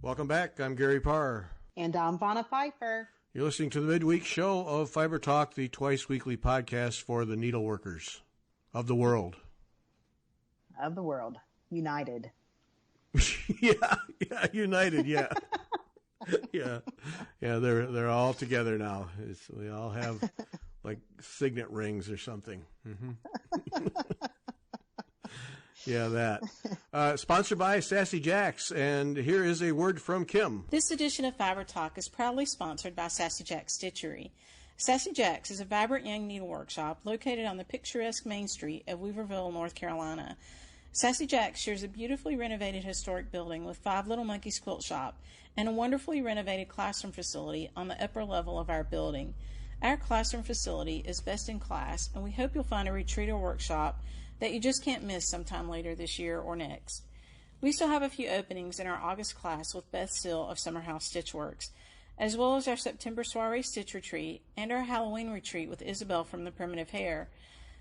Welcome back. I'm Gary Parr. And I'm Vanna Pfeiffer. You're listening to the Midweek show of Fiber Talk, the twice-weekly podcast for the needleworkers of the world. Of the world. United. yeah, united, yeah. yeah, they're all together now. We all have, like, signet rings or something. Mm-hmm. Yeah, that. Sponsored by Sassy Jacks, and here is a word from Kim. This edition of Fiber Talk is proudly sponsored by Sassy Jacks Stitchery. Sassy Jacks is a vibrant young needle workshop located on the picturesque Main Street of Weaverville, North Carolina. Sassy Jacks shares a beautifully renovated historic building with 5 Little Monkeys quilt shop and a wonderfully renovated classroom facility on the upper level of our building. Our classroom facility is best in class, and we hope you'll find a retreat or workshop that you just can't miss sometime later this year or next. We still have a few openings in our August class with Beth Sill of Summer House Stitchworks, as well as our September soiree stitch retreat and our Halloween retreat with Isabel from the Primitive Hair.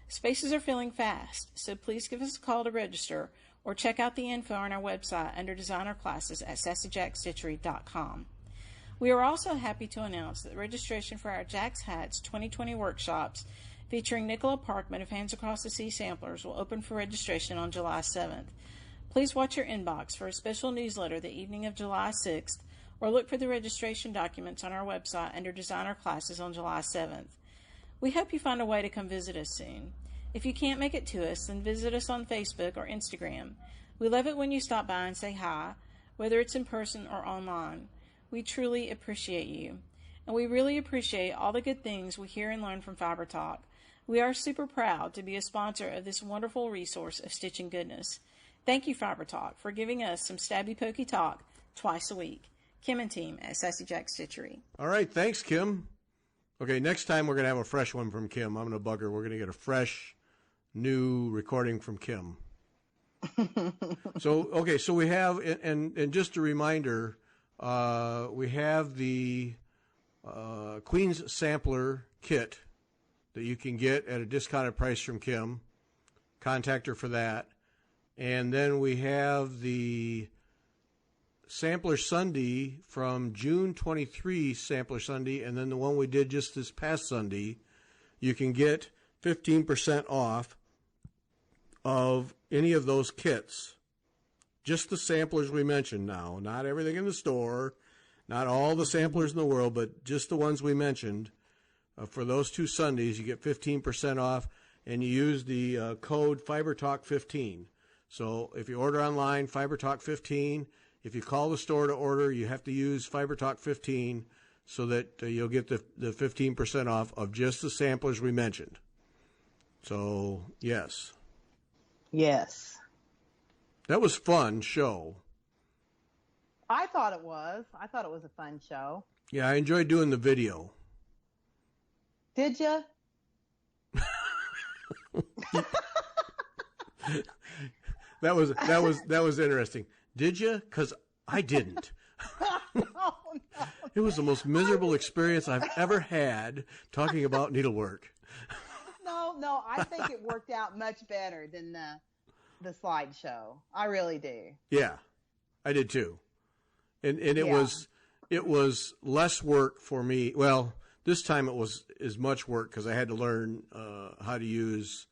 Spaces are filling fast, so please give us a call to register or check out the info on our website under designer classes at sassyjackstitchery.com. We are also happy to announce that registration for our Jack's Hats 2020 workshops featuring Nicola Parkman of Hands Across the Sea Samplers will open for registration on July 7th. Please watch your inbox for a special newsletter the evening of July 6th, or look for the registration documents on our website under Designer Classes on July 7th. We hope you find a way to come visit us soon. If you can't make it to us, then visit us on Facebook or Instagram. We love it when you stop by and say hi, whether it's in person or online. We truly appreciate you. And we really appreciate all the good things we hear and learn from Fiber Talk. We are super proud to be a sponsor of this wonderful resource of stitching goodness. Thank you, Fiber Talk, for giving us some stabby pokey talk twice a week. Kim and team at Sassy Jack Stitchery. All right, thanks, Kim. Okay, next time we're going to have a fresh one from Kim. I'm going to bug her. We're going to get a fresh, new recording from Kim. So we have, and just a reminder, we have the Queen's Sampler Kit that you can get at a discounted price from Kim. Contact her for that. And then we have the Sampler Sunday from June 23 Sampler Sunday, and then the one we did just this past Sunday. You can get 15% off of any of those kits. Just the samplers we mentioned now. Not everything in the store, not all the samplers in the world, but just the ones we mentioned. For those 2 Sundays, you get 15% off, and you use the code FiberTalk15. So if you order online, FiberTalk15. If you call the store to order, you have to use FiberTalk15 so that you'll get the 15% off of just the samplers we mentioned. So, yes. Yes. That was fun show. I thought it was. I thought it was a fun show. Yeah, I enjoyed doing the video. Did you? That was interesting. Did you? Because I didn't. No. It was the most miserable experience I've ever had talking about needlework. No, I think it worked out much better than the slideshow. I really do. Yeah, I did too. And it was less work for me. Well, this time it was as much work because I had to learn how to use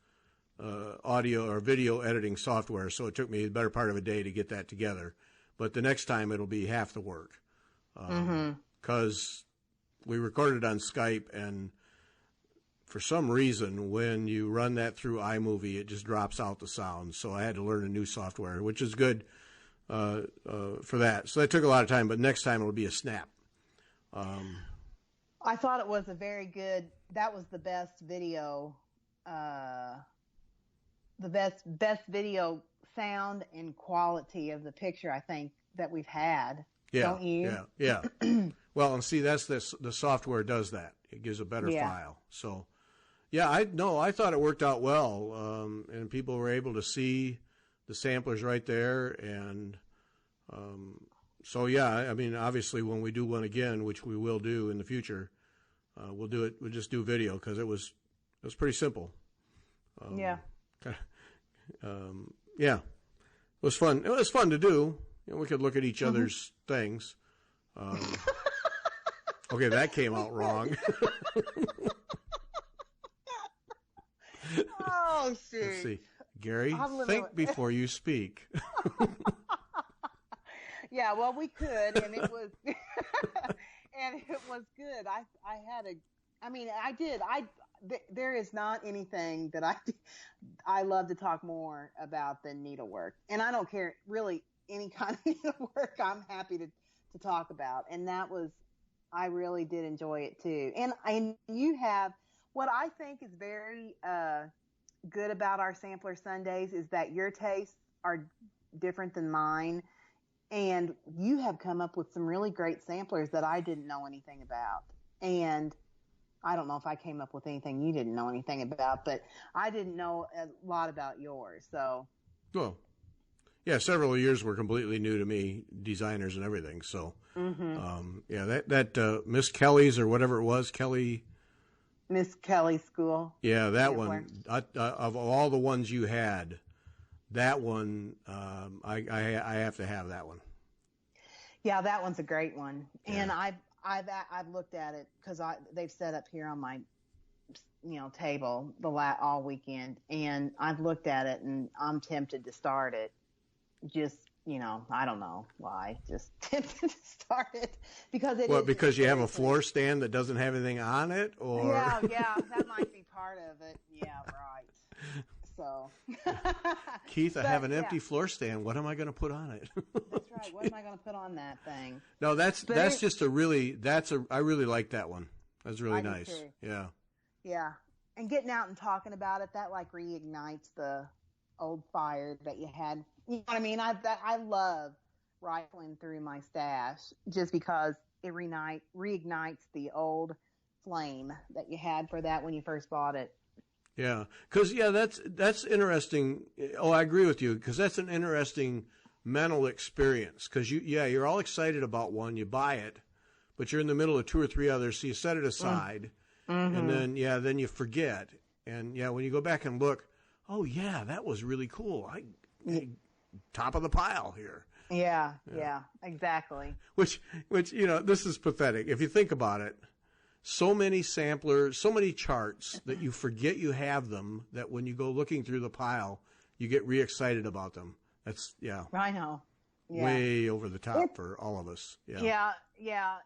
audio or video editing software. So it took me the better part of a day to get that together. But the next time it'll be half the work because we recorded on Skype, and for some reason when you run that through iMovie, it just drops out the sound. So I had to learn a new software, which is good for that. So that took a lot of time, but next time it'll be a snap. I thought it was a very good, that was the best video, the best video sound and quality of the picture, I think, that we've had. Yeah, don't you? Yeah. Well, and see, that's the software does that. It gives a better file. So, yeah, I thought it worked out well, and people were able to see the samplers right there, and so yeah, I mean, obviously, when we do one again, which we will do in the future, we'll do it. We'll just do video because it was pretty simple. Yeah. Yeah, it was fun. It was fun to do. You know, we could look at each other's things. Okay, that came out wrong. Oh, shoot. Let's see. Gary, think before you speak. Yeah, well, we could, and it was, and it was good. There is not anything that I love to talk more about than needlework. And I don't care really any kind of needlework. I'm happy to talk about. And I really did enjoy it too. And you have, what I think is very, good about our Sampler Sundays is that your tastes are different than mine. And you have come up with some really great samplers that I didn't know anything about. And I don't know if I came up with anything you didn't know anything about, but I didn't know a lot about yours. So, well, yeah, several years were completely new to me, designers and everything. So, that Miss Kelly's or whatever it was, Miss Kelly's school. Yeah, that one. Of all the ones you had, that one, I have to have that one. Yeah, that one's a great one, Yeah. and I've looked at it because they've set up here on my table all weekend, and I've looked at it and I'm tempted to start it. Just I don't know why, just tempted to start it because because you have a floor stand that doesn't have anything on it, or yeah, that might be part of it. Yeah, right. So, Keith, I have an empty floor stand. What am I going to put on it? That's right. What am I going to put on that thing? No, I really like that one. That's really nice. Do too. Yeah. Yeah. And getting out and talking about it, that like reignites the old fire that you had. You know what I mean? I love rifling through my stash just because it reignites the old flame that you had for that when you first bought it. Yeah, because that's interesting. Oh, I agree with you because that's an interesting mental experience. Because you're all excited about one, you buy it, but you're in the middle of two or three others, so you set it aside, and then you forget, and when you go back and look, oh yeah, that was really cool. Top of the pile here. Yeah, exactly. Which this is pathetic if you think about it. So many samplers, so many charts that you forget you have them, that when you go looking through the pile, you get re-excited about them. That's, I know. Yeah. Way over the top for all of us. Yeah. Yeah.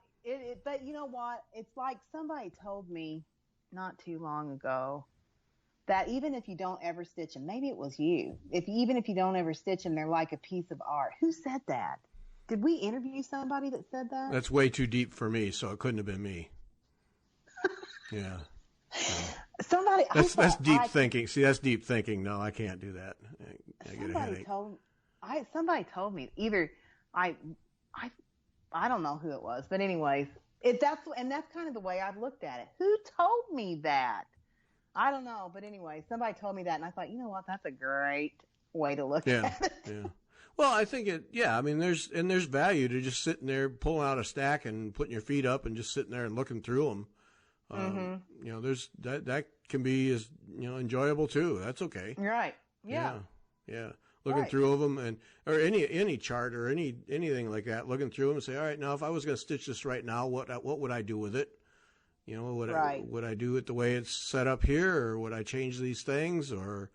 But you know what? It's like somebody told me not too long ago that even if you don't ever stitch them, maybe it was you, even if you don't ever stitch them, they're like a piece of art. Who said that? Did we interview somebody that said that? That's way too deep for me, so it couldn't have been me. Yeah. That's deep thinking. See, that's deep thinking. No, I can't do that. I get a headache. Somebody told me either I don't know who it was, but anyways, that's kind of the way I've looked at it. Who told me that? I don't know, but anyway, somebody told me that, and I thought, you know what, that's a great way to look at it. Yeah. Well, I think I mean, there's value to just sitting there, pulling out a stack and putting your feet up and just sitting there and looking through them. There's that can be as enjoyable too. That's okay. Right. Yeah. Looking through them or any chart or anything like that. Looking through them and say, all right, now if I was going to stitch this right now, what would I do with it? Would I do it the way it's set up here, or would I change these things, or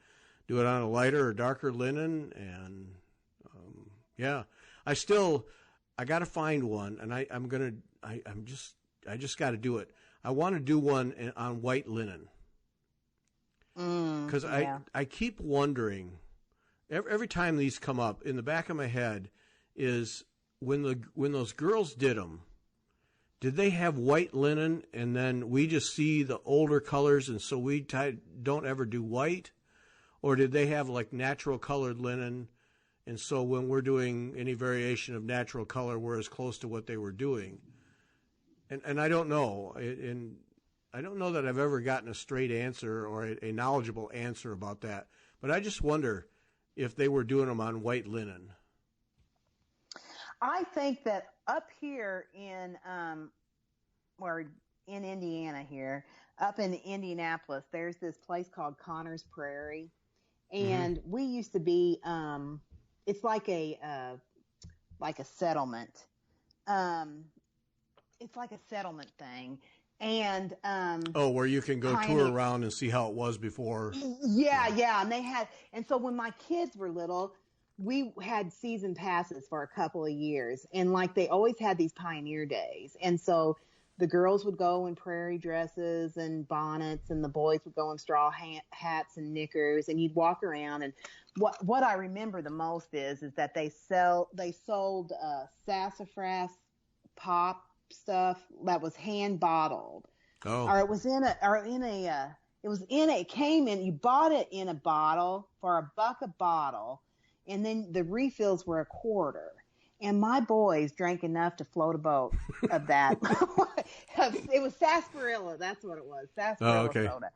do it on a lighter or darker linen? And I got to find one, and I just got to do it. I want to do one on white linen because I keep wondering every time these come up in the back of my head is when those girls did them, did they have white linen and then we just see the older colors and so we don't ever do white, or did they have like natural colored linen and so when we're doing any variation of natural color we're as close to what they were doing? And I don't know, and I don't know that I've ever gotten a straight answer or a knowledgeable answer about that. But I just wonder if they were doing them on white linen. I think that up here in Indiana here, up in Indianapolis, there's this place called Connor's Prairie, and we used to be. It's like a settlement. it's like a settlement thing. And where you can go tour around and see how it was before. Yeah. And so when my kids were little, we had season passes for a couple of years, and like they always had these pioneer days. And so the girls would go in prairie dresses and bonnets, and the boys would go in straw hats and knickers, and you'd walk around. And what I remember the most is that they sold sassafras pop stuff that was hand bottled. Oh. Or it came in, you bought it in a bottle for $1 a bottle, and then the refills were $0.25. And my boys drank enough to float a boat of that. It was sarsaparilla. That's what it was. Sarsaparilla soda.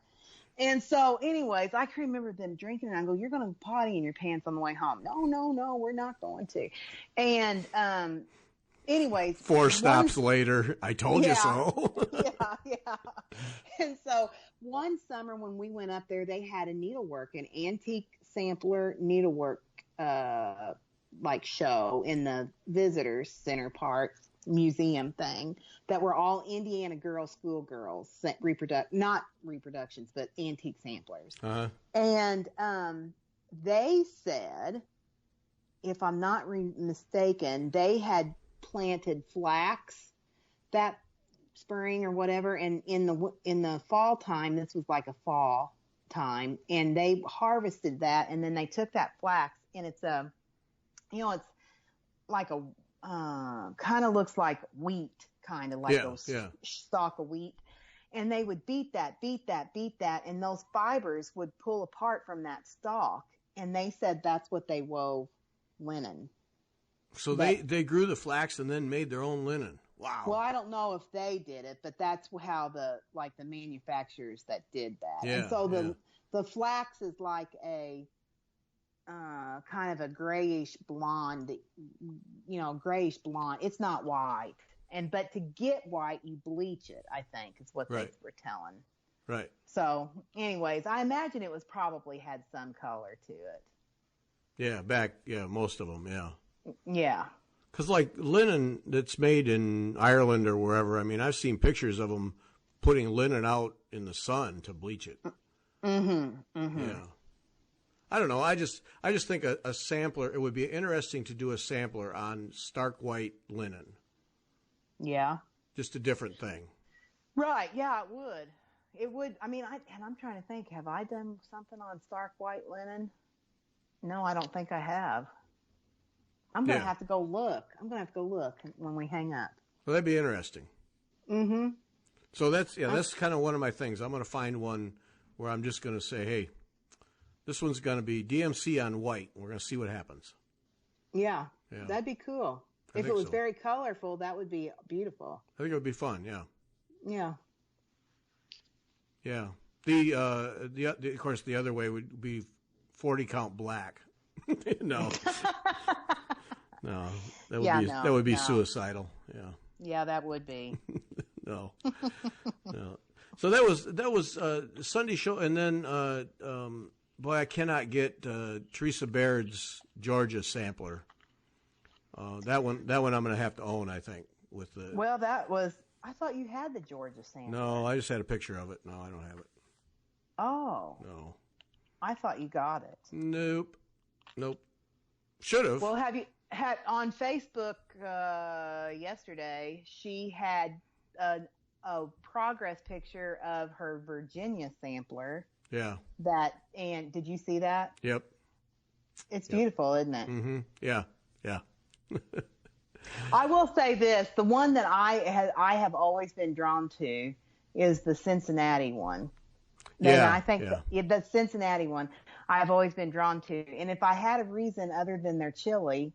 And so anyways, I can remember them drinking, and I go, "You're going to potty in your pants on the way home." No, we're not going to. And, anyways. 4 stops later, I told you so. Yeah. And so one summer when we went up there, they had an antique sampler needlework, like show in the visitors center part museum thing that were all Indiana schoolgirls, not reproductions, but antique samplers. Uh-huh. And, they said, if I'm not mistaken, they had planted flax that spring or whatever, and in the fall time, this was like a fall time, and they harvested that, and then they took that flax, and it's it's like a kind of looks like wheat, kind of like stalk of wheat, and they would beat that, and those fibers would pull apart from that stalk, and they said that's what they wove linen. So they grew the flax and then made their own linen. Wow. Well, I don't know if they did it, but that's how the manufacturers that did that. Yeah, and so the flax is like a kind of a grayish blonde. It's not white. But to get white, you bleach it, I think, is what they were telling. Right. So, anyways, I imagine it was probably had some color to it. Yeah, most of them, yeah. Yeah. Because like linen that's made in Ireland or wherever, I mean, I've seen pictures of them putting linen out in the sun to bleach it. Yeah. I don't know. I just think a sampler, it would be interesting to do a sampler on stark white linen. Yeah. Just a different thing. Right. Yeah, it would. It would. I mean, I'm trying to think, have I done something on stark white linen? No, I don't think I have. I'm going to have to go look. When we hang up. Well, that'd be interesting. Mm-hmm. So that's kind of one of my things. I'm going to find one where I'm just going to say, hey, this one's going to be DMC on white. We're going to see what happens. Yeah. That'd be cool. If it was very colorful, that would be beautiful. I think it would be fun. Yeah. Yeah. Yeah. Of course, the other way would be 40 count black. No. No, that would be suicidal. Yeah. Yeah, that would be. No. So that was Sunday show, and then boy, I cannot get Teresa Baird's Georgia sampler. That one I'm going to have to own, I think. Well, I thought you had the Georgia sampler. No, I just had a picture of it. No, I don't have it. Oh. No. I thought you got it. Nope. Should have. Well, have you had on Facebook yesterday? She had a progress picture of her Virginia sampler. Yeah. And did you see that? Yep. It's beautiful, isn't it? Mm-hmm. Yeah. I will say this: the one that I have always been drawn to is the Cincinnati one. Yeah, I think the Cincinnati one I've always been drawn to. And if I had a reason other than their chili,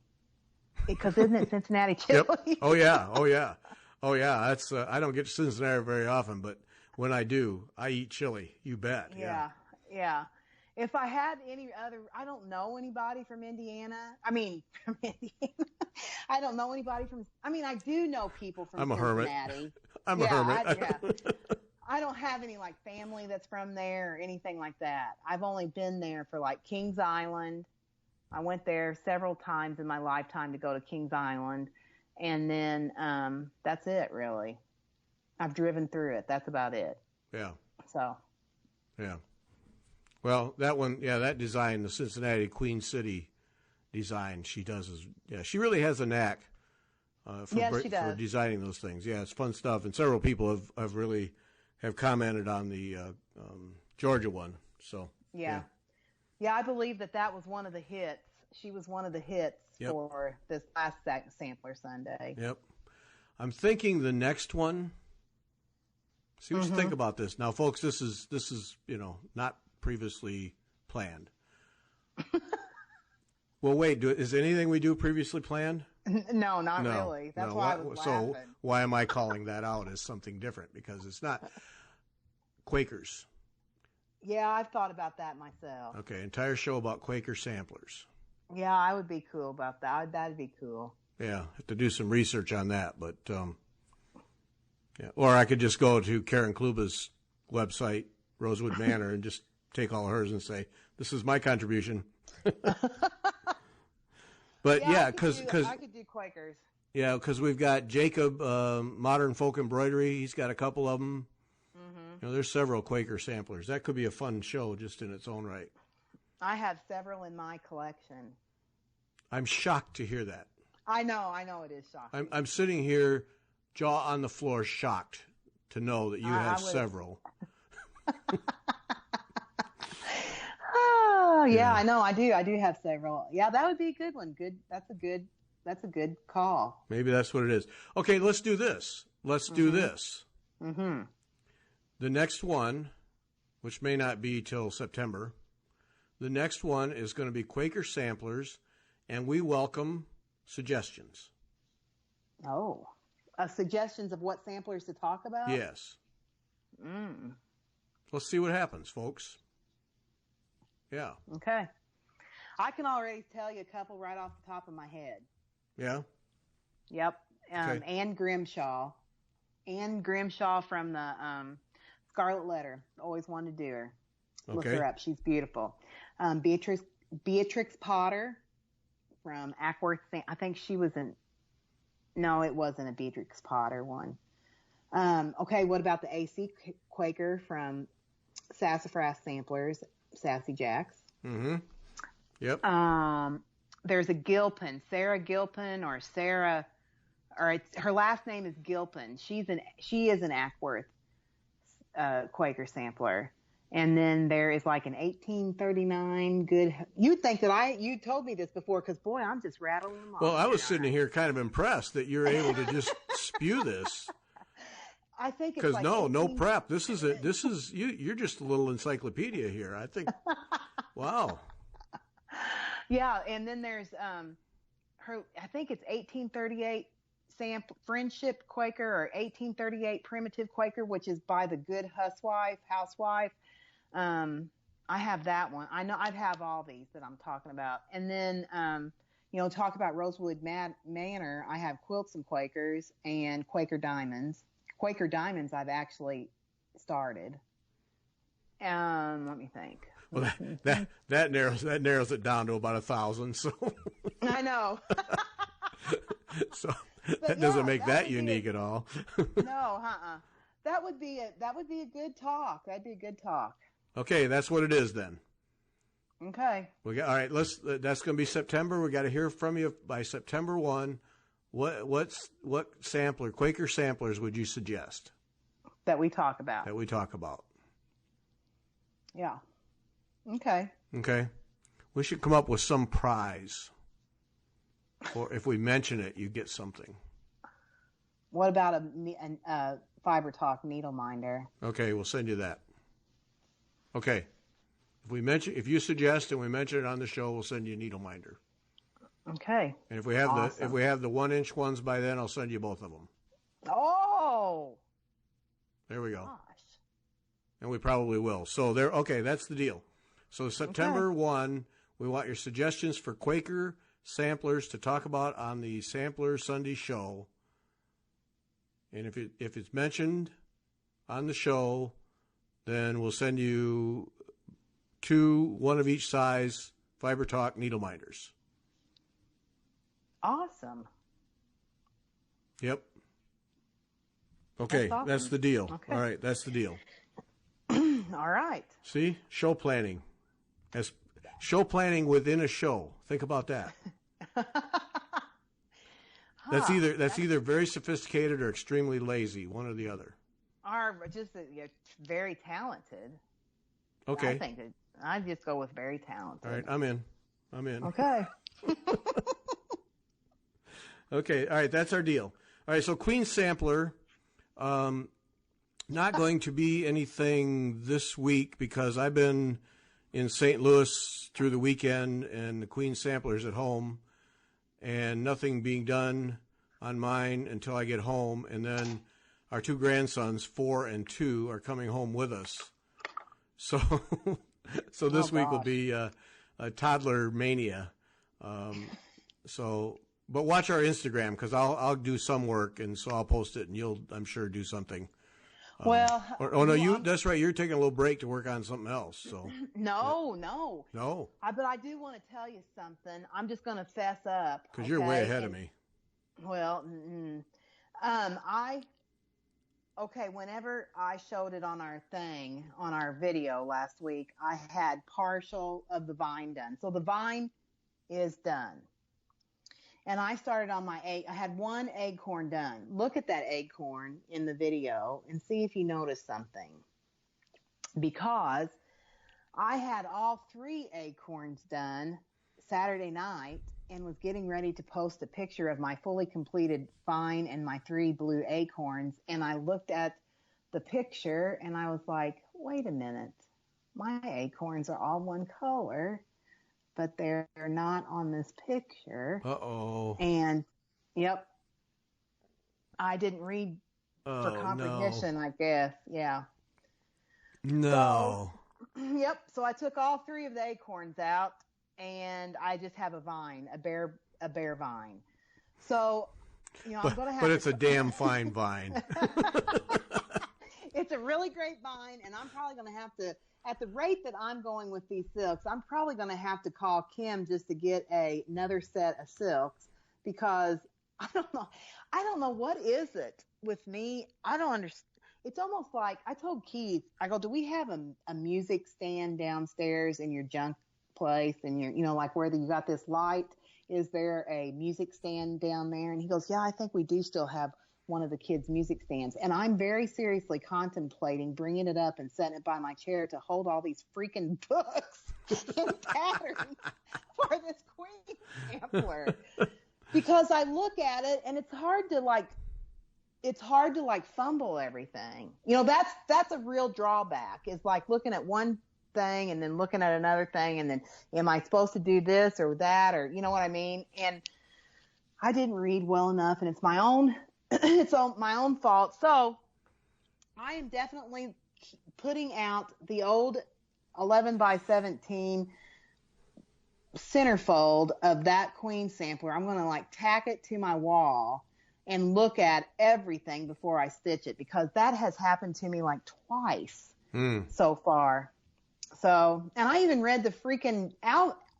because isn't it Cincinnati chili? Yep. Oh yeah. That's I don't get to Cincinnati very often, but when I do, I eat chili. You bet. Yeah. If I had any other, I don't know anybody from Indiana. I don't know anybody from. I do know people from Cincinnati. I'm a hermit. I don't have any family that's from there or anything like that. I've only been there for Kings Island. I went there several times in my lifetime to go to Kings Island, And then that's it, really. I've driven through it. That's about it. Yeah. So. Yeah. Well, that one, that design, the Cincinnati Queen City design, she really has a knack for designing those things. Yeah, it's fun stuff. And several people have really commented on the Georgia one. So yeah, I believe that was one of the hits. She was one of the hits for this last Sampler Sunday. Yep. I'm thinking the next one. See what you think about this. Now, folks, this is not previously planned. Well, wait, is anything we do previously planned? No, not really. That's why I was laughing. So why am I calling that out as something different? Because it's not Quakers. Yeah, I've thought about that myself. Okay, entire show about Quaker samplers. Yeah, I would be cool about that. That'd be cool. Yeah, have to do some research on that, but or I could just go to Karen Kluba's website, Rosewood Manor, and just take all hers and say, "This is my contribution." But because I could do Quakers. Yeah, because we've got Jacob, Modern Folk Embroidery. He's got a couple of them. There's several Quaker samplers. That could be a fun show just in its own right. I have several in my collection. I'm shocked to hear that. I know it is shocking. I'm sitting here, jaw on the floor, shocked to know that you have several. Oh, yeah, I know. I do have several. Yeah, that would be a good one. That's a good call. Maybe that's what it is. Okay, let's do this. Do this. Mm-hmm. The next one, which may not be till September, the next one is going to be Quaker samplers, and we welcome suggestions. Oh, suggestions of what samplers to talk about? Yes. Let's see what happens, folks. Yeah. Okay. I can already tell you a couple right off the top of my head. Yeah? Yep. Okay. Anne Grimshaw. Anne Grimshaw from the Scarlet Letter. Always wanted to do her. Look her up. She's beautiful. Beatrix Potter from Ackworth. I think she was no, it wasn't a Beatrix Potter one. Okay, what about the AC Quaker from Sassafras Samplers, Sassy Jacks? Mm-hmm. Yep. There's a Gilpin, Sarah Gilpin, or Sarah, or her last name is Gilpin. She is an Ackworth Quaker sampler. And then there is like an 1839 good. You'd think that you told me this before, because boy, I'm just rattling them off. Well, I was sitting here kind of impressed that you're able to just spew this. I think it's because like no prep. This is you're just a little encyclopedia here. I think. Wow. Yeah, and then there's her. I think it's 1838 Friendship Quaker, or 1838 Primitive Quaker, which is by the Good Housewife. I have that one. I know I have all these that I'm talking about. And then, talk about Rosewood Manor. I have Quilts and Quakers and Quaker Diamonds. Quaker Diamonds I've actually started. Let me think. Well, that narrows it down to about 1,000. So I know. So that doesn't make that unique at all. No, That would be a good talk. That'd be a good talk. Okay, that's what it is then. Okay. All right. That's going to be September. We got to hear from you by September 1. What sampler, Quaker samplers, would you suggest that we talk about? Yeah. Okay. Okay. We should come up with some prize. Or if we mention it, you get something. What about a Fiber Talk needle minder? Okay, we'll send you that. Okay. If you suggest and we mention it on the show, we'll send you a needle minder. Okay. And if we have the 1-inch ones by then, I'll send you both of them. Oh. There we go. Gosh. And we probably will. So that's the deal. So September 1, we want your suggestions for Quaker samplers to talk about on the Sampler Sunday show. And if it's mentioned on the show, then we'll send you 2, one of each size, Fiber Talk needle minders. Awesome. Yep. Okay, That's awesome. that's the deal. Okay. All right, that's the deal. All right. See, show planning. As show planning within a show. Think about that. That's either very sophisticated or extremely lazy, one or the other. Or just very talented. Okay. I think that I just go with very talented. All right, I'm in. Okay. Okay, all right, that's our deal. All right, so Queen Sampler, not going to be anything this week because I've been in St. Louis through the weekend and the Queen Sampler's at home and nothing being done on mine until I get home. And then our two grandsons, 4 and 2, are coming home with us. So so this week will be a toddler mania. But watch our Instagram because I'll do some work and so I'll post it and you'll, I'm sure, do something. That's right. You're taking a little break to work on something else. So No. But I do want to tell you something. I'm just going to fess up because you're way ahead of me. Well, whenever I showed it on our video last week, I had partial of the vine done. So the vine is done. And I started on my I had one acorn done. Look at that acorn in the video and see if you notice something. Because I had all 3 acorns done Saturday night and was getting ready to post a picture of my fully completed vine and my 3 blue acorns. And I looked at the picture and I was like, wait a minute. My acorns are all one color, but they're not on this picture. Uh-oh. And, yep, I didn't read for comprehension, I guess. Yeah. No. So I took all 3 of the acorns out, and I just have a vine, a bare vine. So, I'm going to have. But it's a damn fine vine. It's a really great vine, and I'm probably going to have to. At the rate that I'm going with these silks, I'm probably going to have to call Kim just to get another set of silks because I don't know what is it with me. I don't understand. It's almost like I told Keith, I go, do we have a music stand downstairs in your junk place and your, like where you got this light? Is there a music stand down there? And he goes, yeah, I think we do still have one of the kids' music stands. And I'm very seriously contemplating bringing it up and setting it by my chair to hold all these freaking books and patterns for this Queen Sampler. Because I look at it and it's hard to fumble everything. That's a real drawback is like looking at one thing and then looking at another thing and then am I supposed to do this or that or you know what I mean? And I didn't read well enough and it's my own my own fault. So I am definitely putting out the old 11 by 17 centerfold of that Queen Sampler. I'm going to tack it to my wall and look at everything before I stitch it because that has happened to me twice so far. So, and I even read the freaking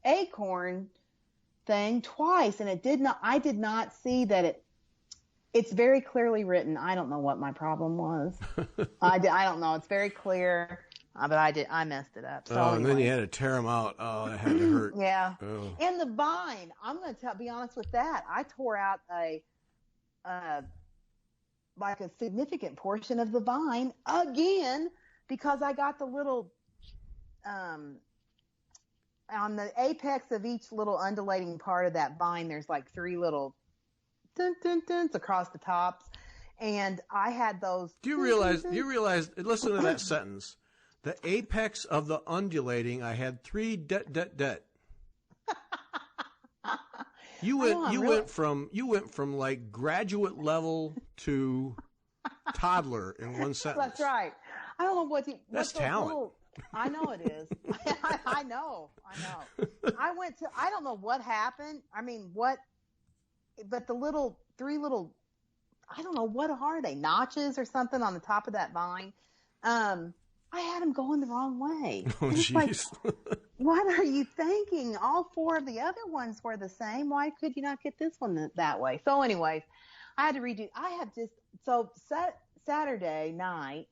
acorn thing twice and I did not see that it's very clearly written. I don't know what my problem was. I don't know. It's very clear, but I messed it up. So and then you had to tear them out. Oh, that had to hurt. Yeah. Oh. And the vine, I'm going to be honest with that. I tore out a significant portion of the vine again because I got the little on the apex of each little undulating part of that vine. There's 3 little dun, dun, duns across the tops, and I had those. Do you realize? Listen to that sentence. The apex of the undulating, I had 3 det. You went from graduate level to toddler in one sentence. That's right. I don't know that's talent. I know it is. I know. I don't know what happened. I mean, but the 3 little, I don't know, what are they, notches or something on the top of that vine? I had them going the wrong way. Oh, jeez. What are you thinking? All 4 of the other ones were the same. Why could you not get this one that way? So anyways, I had to redo. I have just Saturday night.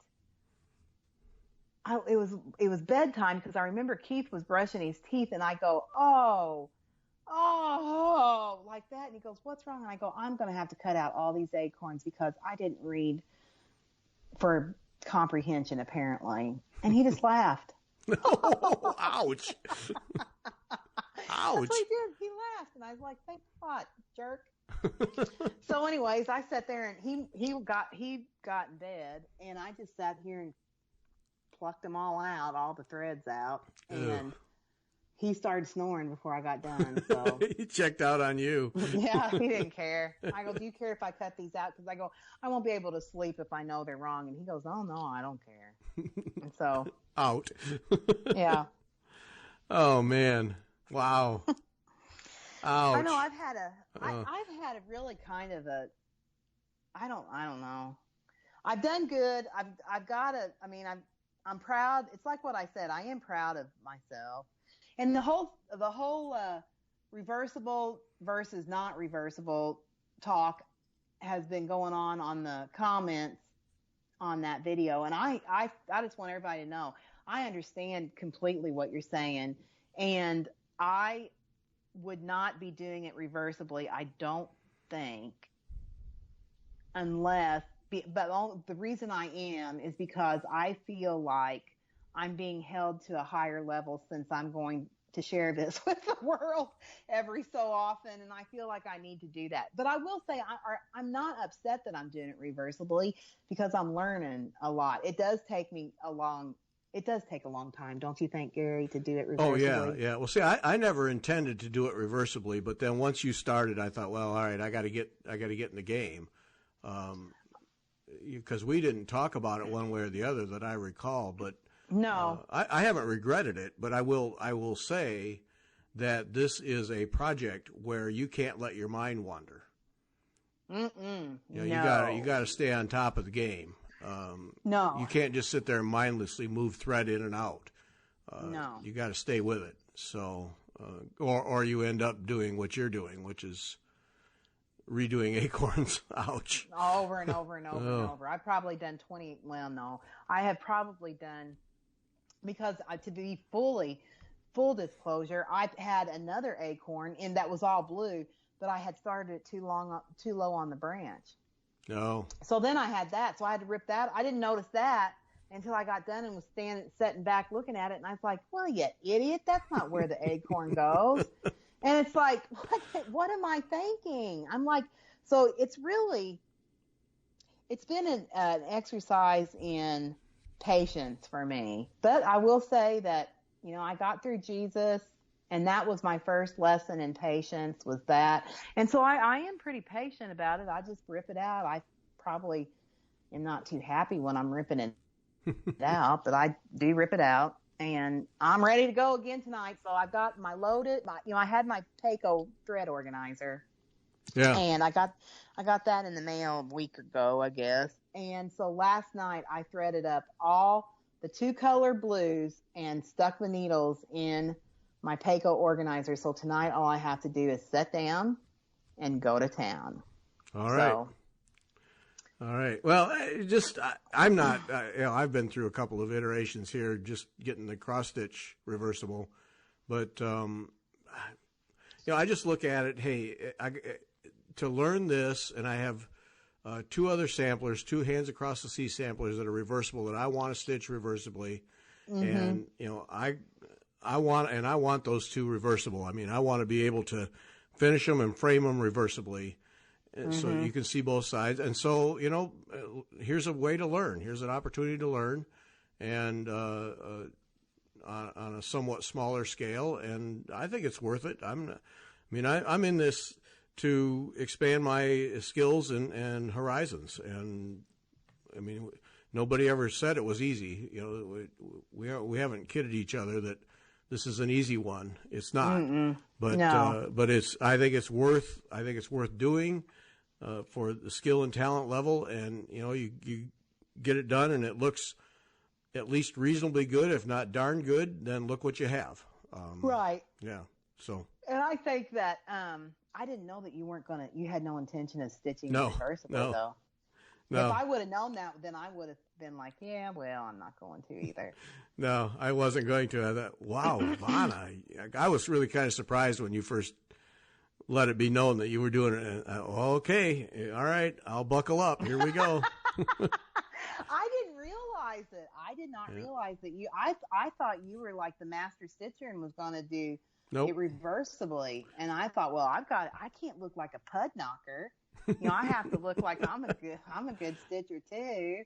It was bedtime because I remember Keith was brushing his teeth, and I go, oh, like that. And he goes, what's wrong? And I go, I'm going to have to cut out all these acorns because I didn't read for comprehension, apparently. And he just laughed. Oh, ouch. Ouch. That's what he did. He laughed, and I was like, thank God, jerk. So anyways, I sat there, and he got in bed, and I just sat here and plucked them all out, all the threads out, and he started snoring before I got done. So he checked out on you. Yeah, he didn't care. I go, do you care if I cut these out? Because I go, I won't be able to sleep if I know they're wrong. And he goes, oh no, I don't care. And so out. Yeah. Oh man. Wow. Ouch. I know I've had a really kind of a, I don't know. I've done good. I'm proud. It's like what I said. I am proud of myself. And the whole reversible versus not reversible talk has been going on the comments on that video. And I just want everybody to know, I understand completely what you're saying. And I would not be doing it reversibly, I don't think, unless, but the reason I am is because I feel like I'm being held to a higher level since I'm going to share this with the world every so often, and I feel like I need to do that. But I will say I'm not upset that I'm doing it reversibly because I'm learning a lot. It does take a long time, don't you think, Gary, to do it reversibly? Oh, yeah. Well, see, I never intended to do it reversibly, but then once you started, I thought, well, all right, I got to get in the game. Because we didn't talk about it one way or the other that I recall, but no, I haven't regretted it, but I will say that this is a project where you can't let your mind wander. No. You got to stay on top of the game. No, you can't just sit there and mindlessly move thread in and out. No, you got to stay with it. So, or you end up doing what you're doing, which is redoing acorns. Ouch. Over and over and over and over. I've probably done 20. Well, no, I have probably done, because to be full disclosure, I've had another acorn and that was all blue, but I had started it too low on the branch. No. So then I had that. So I had to rip that. I didn't notice that until I got done and was sitting back looking at it. And I was like, well, you idiot, that's not where the acorn goes. And it's like, what am I thinking? I'm like, so it's been an exercise in patience for me. But I will say that, I got through Jesus, and that was my first lesson in patience, was that. And so I am pretty patient about it. I just rip it out. I probably am not too happy when I'm ripping it out, but I do rip it out. And I'm ready to go again tonight. So I've got I had my Quaker thread organizer. Yeah. And I got that in the mail a week ago, I guess. And so last night I threaded up all the 2-color blues and stuck the needles in my Quaker organizer. So tonight all I have to do is sit down and go to town. All right. All right. Well, I'm not, I've been through a couple of iterations here, just getting the cross stitch reversible, but, I just look at it. Hey, to learn this, and I have 2 other samplers, 2 hands across the sea samplers that are reversible that I want to stitch reversibly. Mm-hmm. And, I want those 2 reversible. I mean, I want to be able to finish them and frame them reversibly. Mm-hmm. So you can see both sides. And so, here's a way to learn. Here's an opportunity to learn, and on a somewhat smaller scale. And I think it's worth it. I'm in this to expand my skills and horizons. And I mean, nobody ever said it was easy. We haven't kidded each other that this is an easy one. It's not. But no. But I think it's worth doing. For the skill and talent level, and you get it done and it looks at least reasonably good, if not darn good, then look what you have. Right. Yeah. So. And I think that I didn't know that you had no intention of stitching No, reversible no. though. No. If I would have known that, then I would have been like, yeah, well, I'm not going to either. No, I wasn't going to. I thought, wow, Vanna. I was really kind of surprised when you first let it be known that you were doing it. Okay, all right, I'll buckle up. Here we go. I didn't realize it. I did not realize that you. I thought you were like the master stitcher and was going to do it reversibly. And I thought, well, I can't look like a pud knocker. I have to look like I'm a good stitcher too.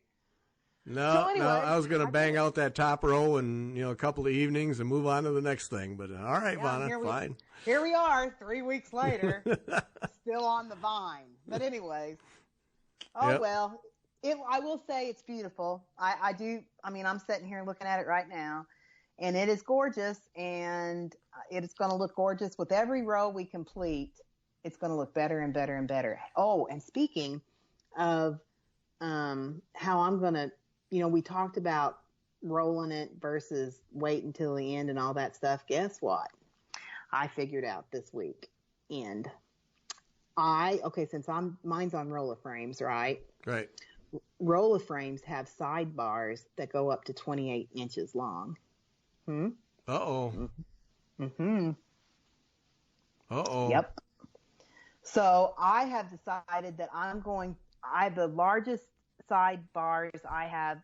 No, I was going to bang out that top row in a couple of evenings and move on to the next thing. But all right, Vanna, fine. Here we are, 3 weeks later, still on the vine. But anyways, well, I will say it's beautiful. I do. I mean, I'm sitting here looking at it right now, and it is gorgeous, and it's going to look gorgeous with every row we complete. It's going to look better and better and better. Oh, and speaking of how I'm going to, we talked about rolling it versus wait until the end and all that stuff. Guess what? I figured out this week. And since mine's on roller frames, right? Right. Roller frames have sidebars that go up to 28 inches long. Uh-oh. Mm-hmm. Uh-oh. Yep. So I have decided that the largest sidebars I have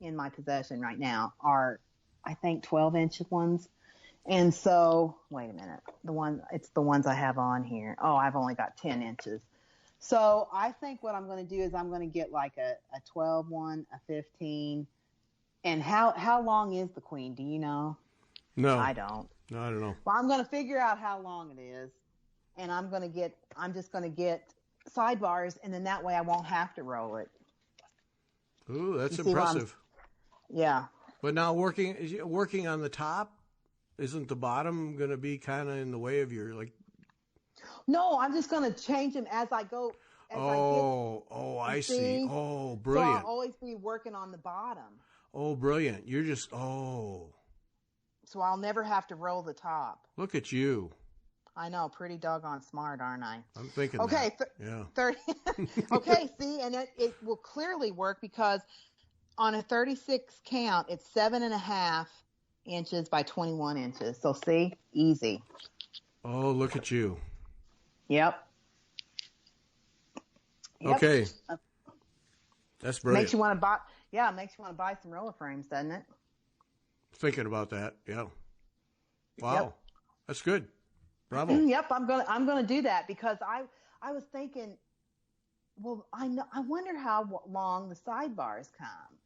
in my possession right now are, I think, 12-inch ones. And so, wait a minute, it's the ones I have on here. Oh, I've only got 10 inches. So I think what I'm going to do is I'm going to get like a 12 one, a 15. And how long is the queen? Do you know? No. I don't. No, I don't know. Well, I'm going to figure out how long it is. And I'm just going to get sidebars, and then that way I won't have to roll it. Ooh, that's impressive. Yeah. But now working on the top, isn't the bottom going to be kind of in the way of your No, I'm just going to change them as I go. I see. Oh, brilliant. So I'll always be working on the bottom. Oh, brilliant. You're just, So I'll never have to roll the top. Look at you. I know, pretty doggone smart, aren't I? I'm thinking okay, that. Yeah. 30. Okay, see, and it will clearly work because on a 36 count, it's 7.5 inches by 21 inches. So see, easy. Oh, look at you. Yep. Okay. That's brilliant. Makes you want to buy some roller frames, doesn't it? Thinking about that, yeah. Wow. Yep. That's good. Bravo. Yep, I'm gonna do that because I was thinking, well, I wonder how long the sidebars come.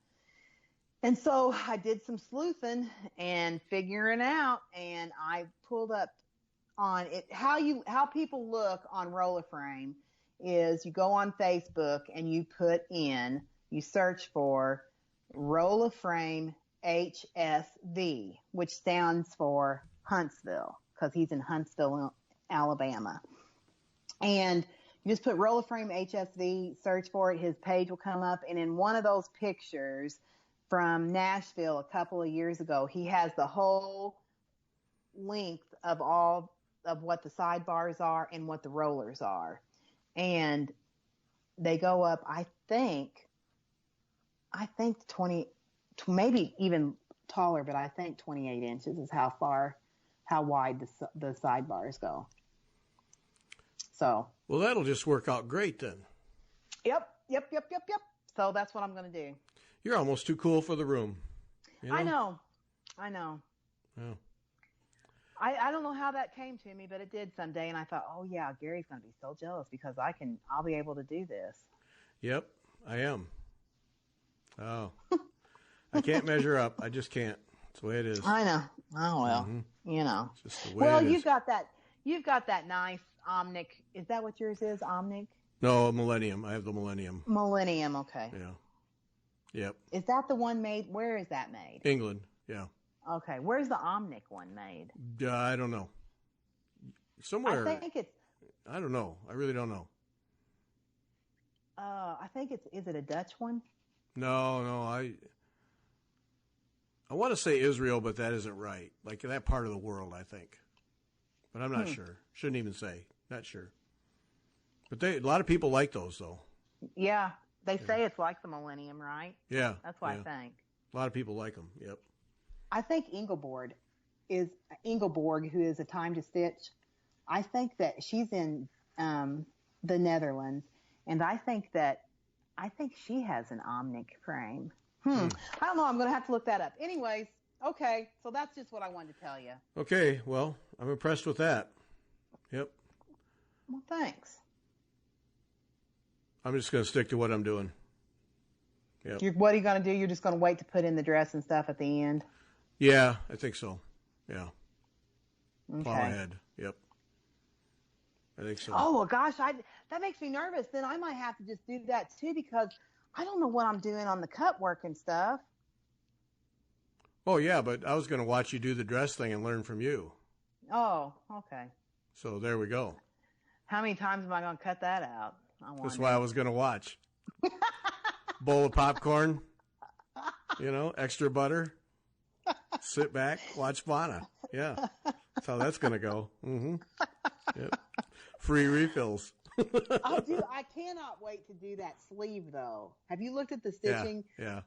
And so I did some sleuthing and figuring out, and I pulled up on it how people look on roller frame is you go on Facebook and you search for roller frame HSV, which stands for Huntsville, because he's in Huntsville, Alabama. And you just put roller frame HSV, search for it, his page will come up, and in one of those pictures from Nashville a couple of years ago, he has the whole length of all of what the sidebars are and what the rollers are. And they go up, I think 20, maybe even taller, but I think 28 inches is how wide the sidebars go. So. Well, that'll just work out great then. Yep. So that's what I'm going to do. You're almost too cool for the room. You know? I know. Yeah. I don't know how that came to me, but it did someday. And I thought, oh yeah, Gary's going to be so jealous because I'll be able to do this. Yep, I am. Oh, I can't measure up. I just can't. That's the way it is. I know. Oh, well, It's just the way it is. You've got that nice Omnic. Is that what yours is? Omnic? No, Millennium. I have the Millennium. Millennium. Okay. Yeah. Yep. Is that the one made? Where is that made? England. Yeah. Okay. Where's the Omnic one made? I don't know. Somewhere. I think it's. I don't know. I really don't know. I think it's. Is it a Dutch one? No. I want to say Israel, but that isn't right. Like that part of the world, I think. But I'm not sure. Shouldn't even say. Not sure. But a lot of people like those, though. Yeah, they say it's like the Millennium, right? Yeah. That's what I think. A lot of people like them, yep. I think Ingeborg, who is a Time to Stitch, I think that she's in the Netherlands, and I think she has an Omnic frame. I don't know. I'm going to have to look that up. Anyways, okay, so that's just what I wanted to tell you. Okay, well, I'm impressed with that. Yep. Well, thanks. I'm just going to stick to what I'm doing. Yep. What are you going to do? You're just going to wait to put in the dress and stuff at the end? Yeah, I think so. Yeah. Okay. Plow ahead. Yep. I think so. Oh, well, gosh, that makes me nervous. Then I might have to just do that, too, because I don't know what I'm doing on the cut work and stuff. Oh, yeah, but I was going to watch you do the dress thing and learn from you. Oh, okay. So there we go. How many times am I going to cut that out? That's why I was going to watch. Bowl of popcorn, extra butter. Sit back, watch Fauna. Yeah, that's how that's going to go. Mm-hmm. Yep. Free refills. I cannot wait to do that sleeve, though. Have you looked at the stitching? Yeah.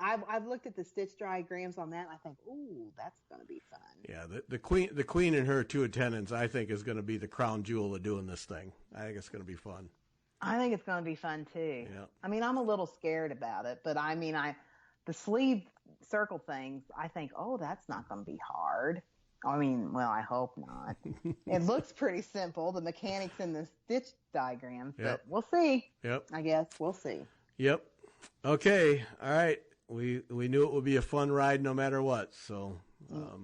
I've looked at the stitch diagrams on that, and I think, ooh, that's going to be fun. Yeah, the queen and her two attendants, I think, is going to be the crown jewel of doing this thing. I think it's going to be fun. I think it's going to be fun, too. Yeah. I mean, I'm a little scared about it, but the sleeve circle things, I think, oh, that's not going to be hard. I mean, well, I hope not. It looks pretty simple, the mechanics in the stitch diagrams, but we'll see. Yep. I guess we'll see. Yep. Okay. All right. We knew it would be a fun ride no matter what. So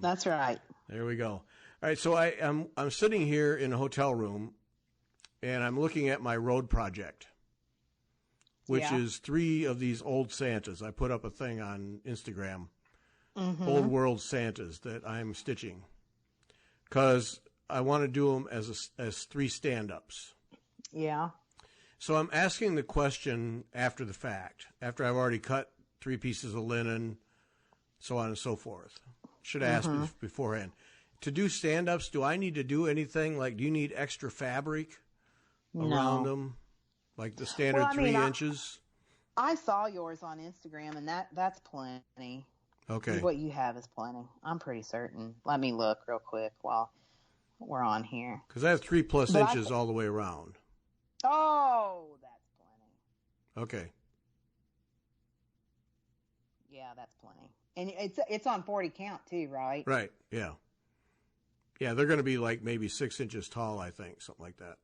that's right. There we go. All right. So I'm sitting here in a hotel room, and I'm looking at my road project, which is 3 of these old Santas. I put up a thing on Instagram, old world Santas that I'm stitching, because I want to do them as 3 stand-ups. Yeah. So I'm asking the question after the fact, after I've already cut 3 pieces of linen, so on and so forth. Should ask beforehand. To do stand-ups, do I need to do anything? Like, do you need extra fabric around them? Like the standard 3 inches? I saw yours on Instagram, and that's plenty. Okay. What you have is plenty. I'm pretty certain. Let me look real quick while we're on here. Because I have 3+ inches all the way around. Oh, that's plenty. Okay. Yeah, that's plenty. And it's on 40 count too, right? Right, yeah. Yeah, they're going to be like maybe 6 inches tall, I think, something like that.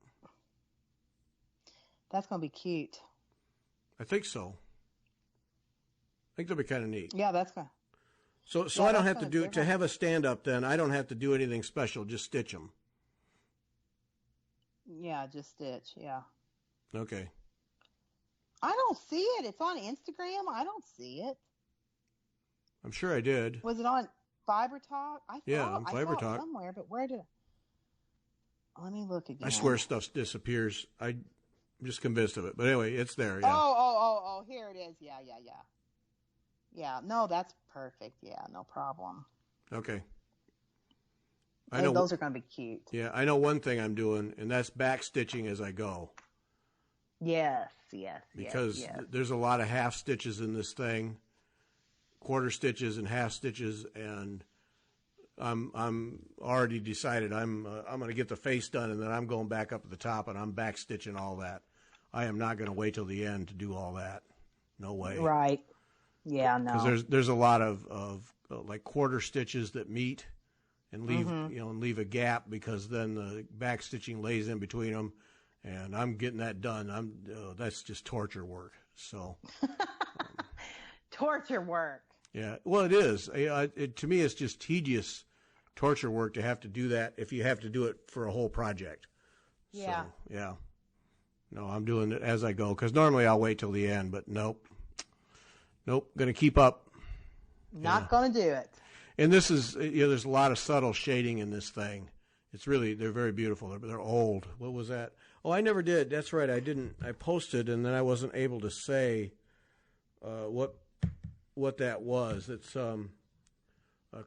That's going to be cute. I think so. I think that'll be kind of neat. Yeah, that's good. So I don't have to have a stand-up then, I don't have to do anything special, just stitch them. Yeah, just stitch, yeah. Okay. I don't see it. It's on Instagram. I don't see it. I'm sure I did. Was it on Fiber Talk? On I Fiber saw Talk. it somewhere, but where did Let me look again. I swear stuff disappears. I'm just convinced of it. But anyway, it's there, yeah. Oh, here it is. Yeah. Yeah, no, that's perfect. Yeah, no problem. Okay. I know those are going to be cute. Yeah, I know one thing I'm doing, and that's back stitching as I go. Yes. Because there's a lot of half stitches in this thing, quarter stitches and half stitches, and I'm already decided I'm going to get the face done, and then I'm going back up at the top, and I'm back stitching all that. I am not going to wait till the end to do all that. No way. Right. Yeah, no. Because there's a lot of like quarter stitches that meet and leave and leave a gap, because then the back stitching lays in between them, and I'm getting that done. That's just torture work. So torture work. Yeah, well, it is. To me, it's just tedious torture work to have to do that if you have to do it for a whole project. Yeah. So, yeah. No, I'm doing it as I go, because normally I'll wait till the end, but nope, going to keep up. Not going to do it. And this is, there's a lot of subtle shading in this thing. They're very beautiful. They're old. What was that? Oh, I never did. That's right. I didn't. I posted, and then I wasn't able to say what that was. It's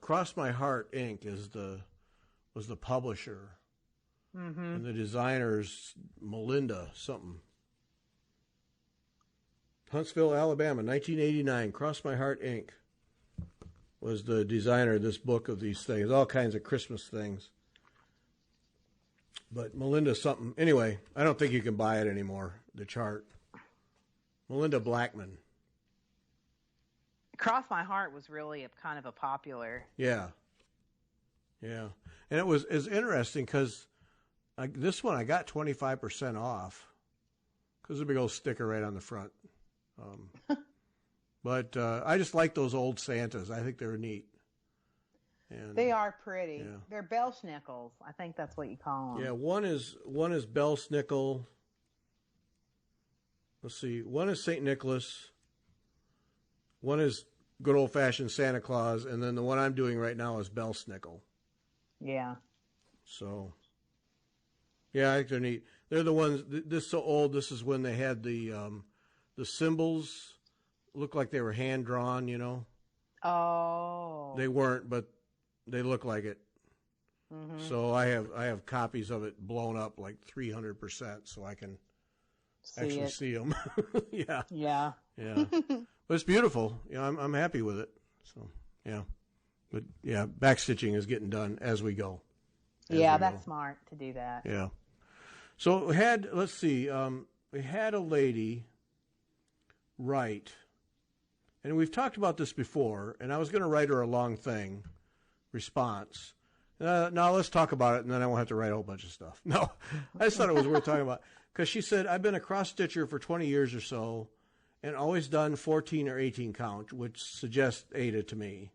Cross My Heart Inc. was the publisher. And the designer's Melinda something. Huntsville, Alabama, 1989. Cross My Heart, Inc. was the designer of this book of these things, all kinds of Christmas things. But Melinda something. Anyway, I don't think you can buy it anymore, the chart. Melinda Blackman. Cross My Heart was really kind of a popular. Yeah. Yeah. And it's interesting because this one I got 25% off because there's a big old sticker right on the front. But I just like those old Santas. I think they're neat. And, they are pretty. Yeah. They're Belsnickels. I think that's what you call them. Yeah, one is Belsnickel. Let's see. One is St. Nicholas. One is good old-fashioned Santa Claus, and then the one I'm doing right now is Belsnickel. Yeah. So, yeah, I think they're neat. They're the ones. This is so old. This is when they had the symbols look like they were hand drawn. You know. Oh. They weren't, but they look like it. Mm-hmm. So I have copies of it blown up like 300%, so I can actually see them. Yeah. Yeah. Yeah. But it's beautiful. You know, I'm happy with it. So yeah. But yeah, backstitching is getting done as we go. Yeah, that's smart to do that. Yeah. So we had, let's see, we had a lady write, and we've talked about this before, and I was going to write her a long thing, response. Now let's talk about it, and then I won't have to write a whole bunch of stuff. No, I just thought it was worth talking about. Because she said, I've been a cross-stitcher for 20 years or so, and always done 14 or 18 count, which suggests Ada to me.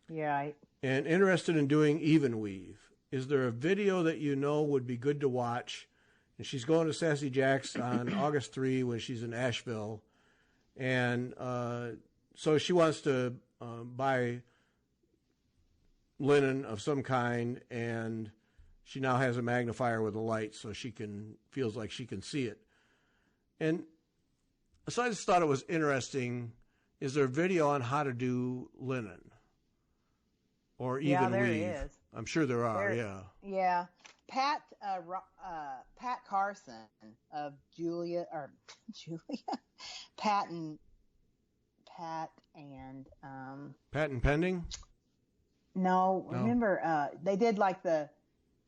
Yeah. And interested in doing even weave. Is there a video that you know would be good to watch? And she's going to Sassy Jack's on August 3 when she's in Asheville. And so she wants to buy linen of some kind, and she now has a magnifier with a light so feels like she can see it. And so I just thought it was interesting. Is there a video on how to do linen? Or even yeah, there weave? is. I'm sure there are, yeah. Yeah. Pat Carson of Julia, Pat and Patent pending? No, remember they did like the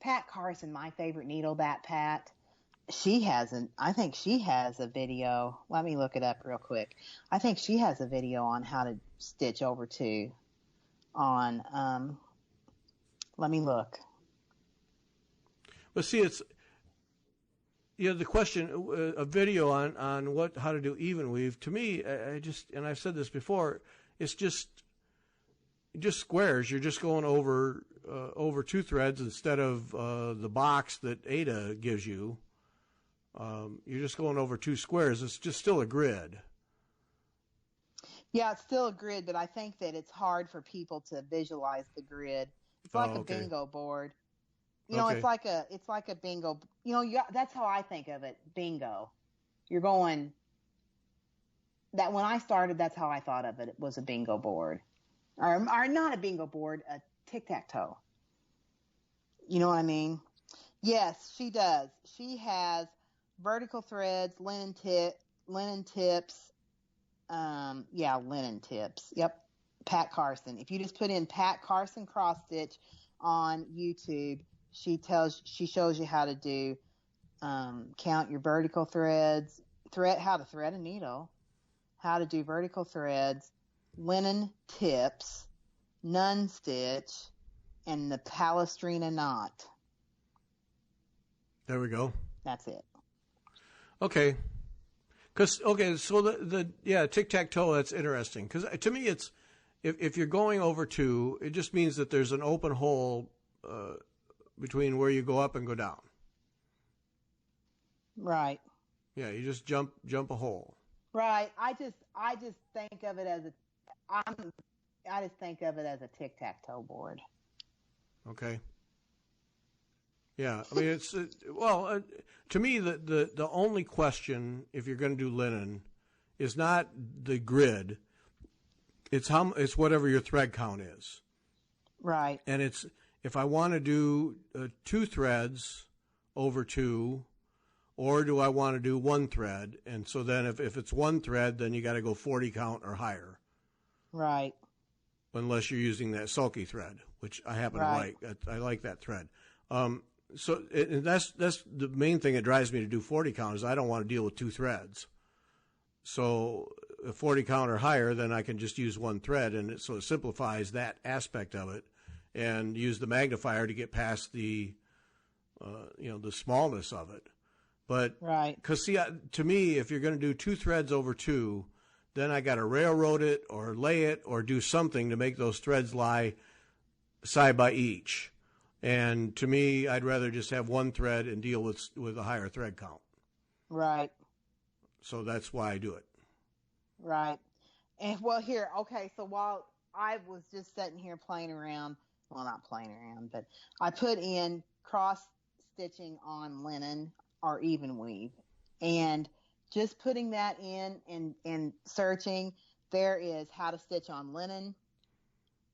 Pat Carson, My Favorite Needle, that Pat. I think she has a video. Let me look it up real quick. I think she has a video on how to stitch over two on, let me look. Well, see, it's, the question, a video on how to do even weave, to me, and I've said this before, it's just squares. You're just going over two threads instead of the box that Ada gives you. You're just going over two squares. It's just still a grid. Yeah, it's still a grid, but I think that it's hard for people to visualize the grid. It's like a bingo board. It's like a bingo. That's how I think of it. Bingo. You're going. That when I started, that's how I thought of it. It was a bingo board, or not a bingo board, a tic-tac-toe. You know what I mean? Yes, she does. She has vertical threads, linen tips. Linen tips. Yep. Pat Carson. If you just put in Pat Carson cross stitch on YouTube, she shows you how to do, count your vertical threads, how to thread a needle, how to do vertical threads, linen tips, nun stitch, and the palestrina knot. There we go. That's it. Okay. So the tic-tac-toe, that's interesting. Because to me, it's, if you're going over two, it just means that there's an open hole between where you go up and go down. Right. Yeah, you just jump a hole. Right. I just think of it as a tic-tac-toe board. Okay. Yeah, I mean, it's to me the only question, if you're going to do linen, is not the grid. It's whatever your thread count is. Right. And it's, if I want to do two threads over 2, or do I want to do 1 thread? And so then if it's 1 thread, then you got to go 40 count or higher. Right. Unless you're using that sulky thread, which I happen to like. I like that thread. So that's the main thing that drives me to do 40 count is I don't want to deal with 2 threads. So a 40 count or higher, then I can just use 1 thread, and so it simplifies that aspect of it, and use the magnifier to get past the the smallness of it. But because see, to me, if you're going to do 2 threads over 2, then I got to railroad it or lay it or do something to make those threads lie side by each. And to me, I'd rather just have 1 thread and deal with a higher thread count. Right. So that's why I do it. Right. And well, here, okay, so while I was just sitting here playing around, well, not playing around, but I put in cross stitching on linen or even weave, and just putting that in and searching, there is how to stitch on linen,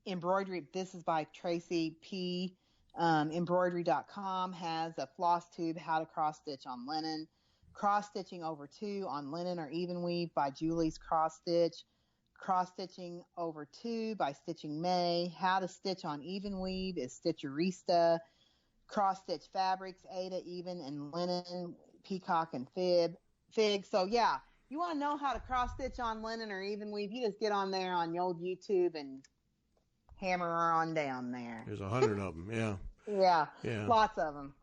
embroidery. This is by Tracy P. Embroidery.com has a FlossTube, how to cross stitch on linen, cross stitching over 2 on linen or even weave by Julie's Cross Stitch, cross stitching over 2 by Stitching May, how to stitch on even weave is Stitcherista, cross stitch fabrics, Ada, even and linen, Peacock and Fig. So yeah, you want to know how to cross stitch on linen or even weave, you just get on there on your old YouTube and hammer on down there. There's 100 of them, yeah. Yeah, lots of them.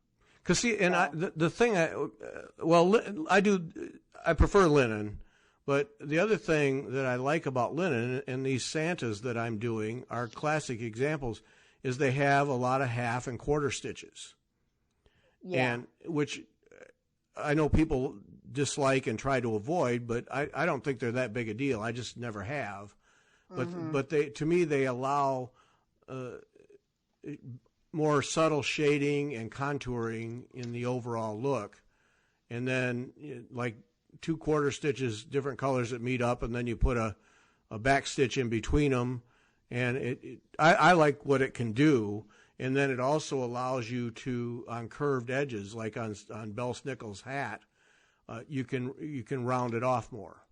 Because see, and the thing I prefer linen, but the other thing that I like about linen and these Santas that I'm doing are classic examples, is they have a lot of half and quarter stitches. Yeah. And which I know people dislike and try to avoid, but I don't think they're that big a deal. I just never have. But to me they allow more subtle shading and contouring in the overall look. And then like 2 quarter stitches, different colors that meet up, and then you put a back stitch in between them. And I like what it can do. And then it also allows you to, on curved edges, like on Belle Snickle's hat, you can round it off more.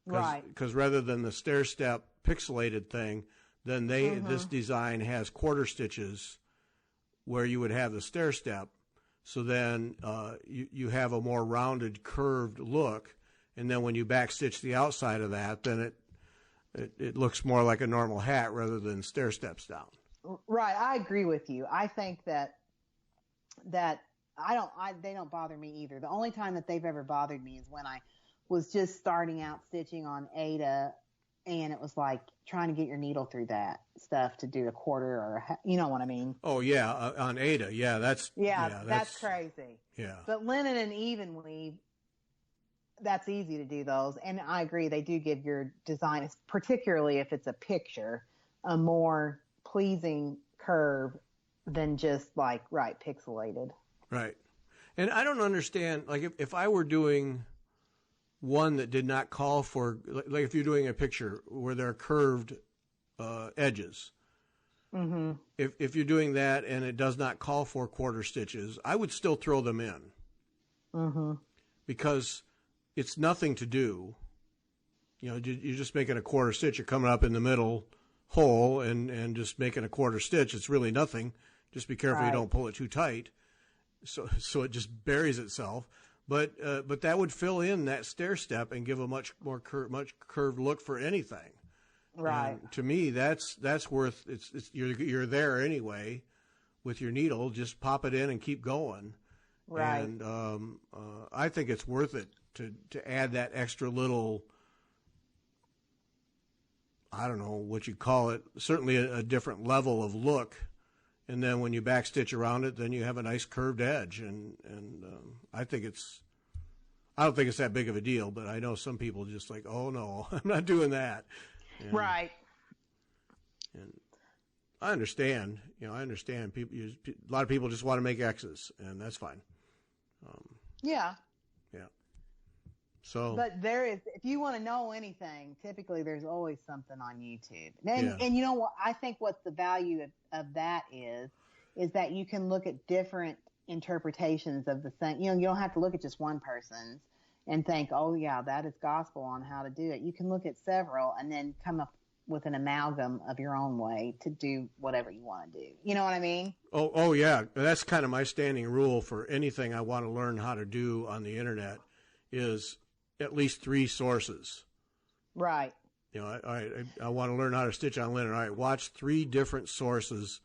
Right. Because rather than the stair step pixelated thing, then this design has quarter stitches where you would have the stair step. So then you have a more rounded, curved look, and then when you backstitch the outside of that, then it looks more like a normal hat rather than stair steps down. Right, I agree with you. I think that they don't bother me either. The only time that they've ever bothered me is when I was just starting out stitching on Ada, and it was like trying to get your needle through that stuff to do a quarter or you know what I mean? Oh yeah, on Ada, that's crazy. Yeah. But linen and even weave, that's easy to do those. And I agree, they do give your design, particularly if it's a picture, a more pleasing curve than just pixelated. Right. And I don't understand, like if I were doing one that did not call for, like if you're doing a picture where there are curved edges, if you're doing that and it does not call for quarter stitches, I would still throw them in. Because it's nothing to do. You know, you're just making a quarter stitch. You're coming up in the middle hole and just making a quarter stitch. It's really nothing. Just be careful you don't pull it too tight, so it just buries itself. But that would fill in that stair step and give a much more curved look for anything. Right. And to me, that's worth. It's you're there anyway with your needle. Just pop it in and keep going. Right. And I think it's worth it to add that extra little, I don't know what you call it, certainly a different level of look. And then when you backstitch around it, then you have a nice curved edge. And I don't think it's that big of a deal, but I know some people just like, oh no, I'm not doing that. And, right. And I understand, people, a lot of people just want to make X's, and that's fine. Yeah. So, but if you want to know anything, typically there's always something on YouTube. And you know what? I think what the value of that is that you can look at different interpretations of the thing. You know, you don't have to look at just one person's and think, oh yeah, that is gospel on how to do it. You can look at several and then come up with an amalgam of your own way to do whatever you want to do. You know what I mean? Oh yeah. That's kind of my standing rule for anything I want to learn how to do on the internet is at least 3 sources. Right. You know, I want to learn how to stitch on linen. All right, watch 3 different sources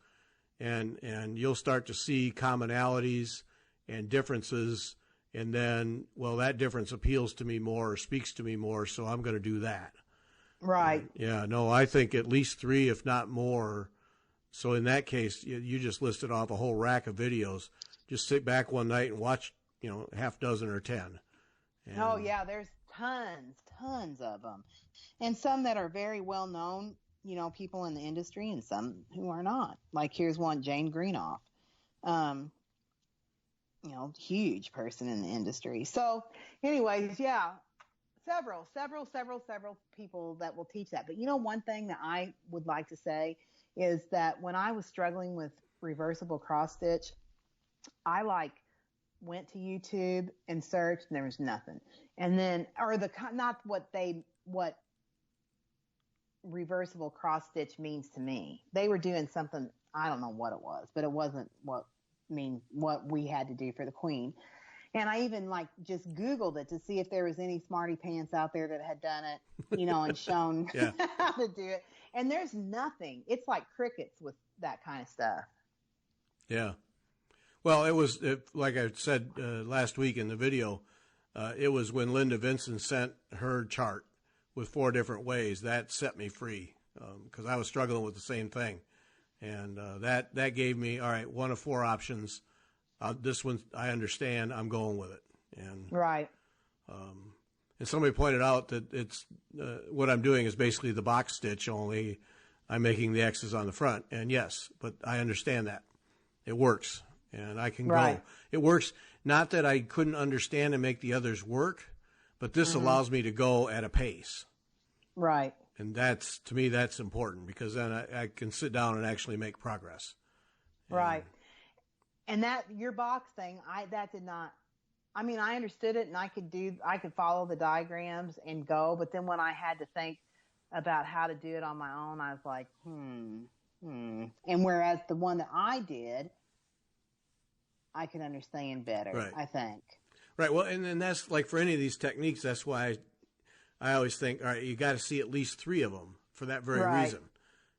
and you'll start to see commonalities and differences. And then, well, that difference appeals to me more or speaks to me more, so I'm going to do that. Right. Yeah, no, I think at least 3, if not more. So in that case, you just listed off a whole rack of videos. Just sit back one night and watch, you know, half dozen or 10. And, oh, yeah, there's tons of them. And some that are very well known, you know, people in the industry, and some who are not. Like here's one, Jane Greenoff. You know, huge person in the industry. So anyways, yeah, several people that will teach that. But you know, one thing that I would like to say is that when I was struggling with reversible cross stitch, I went to YouTube and searched and there was nothing. And then, or what reversible cross stitch means to me. They were doing something, I don't know what it was, but it wasn't what we had to do for the Queen. And I even just Googled it to see if there was any smarty pants out there that had done it, you know, and shown how to do it. And there's nothing. It's like crickets with that kind of stuff. Yeah. Well, it was, like I said last week in the video, it was when Linda Vincent sent her chart with 4 different ways that set me free because I was struggling with the same thing. And that gave me, all right, 1 of 4 options. This one I understand. I'm going with it. And right. And somebody pointed out that it's what I'm doing is basically the box stitch, only I'm making the X's on the front. And yes, but I understand that it works, and I can go. It works. Not that I couldn't understand and make the others work, but this allows me to go at a pace. Right. And that's, to me, that's important because then I can sit down and actually make progress. Right. And that, your box thing, I understood it and I could follow the diagrams and go, but then when I had to think about how to do it on my own, I was like, And whereas the one that I did, I could understand better, I think. Right. Well, and that's like for any of these techniques, that's why I always think, all right, you got to see at least 3 of them for that very reason.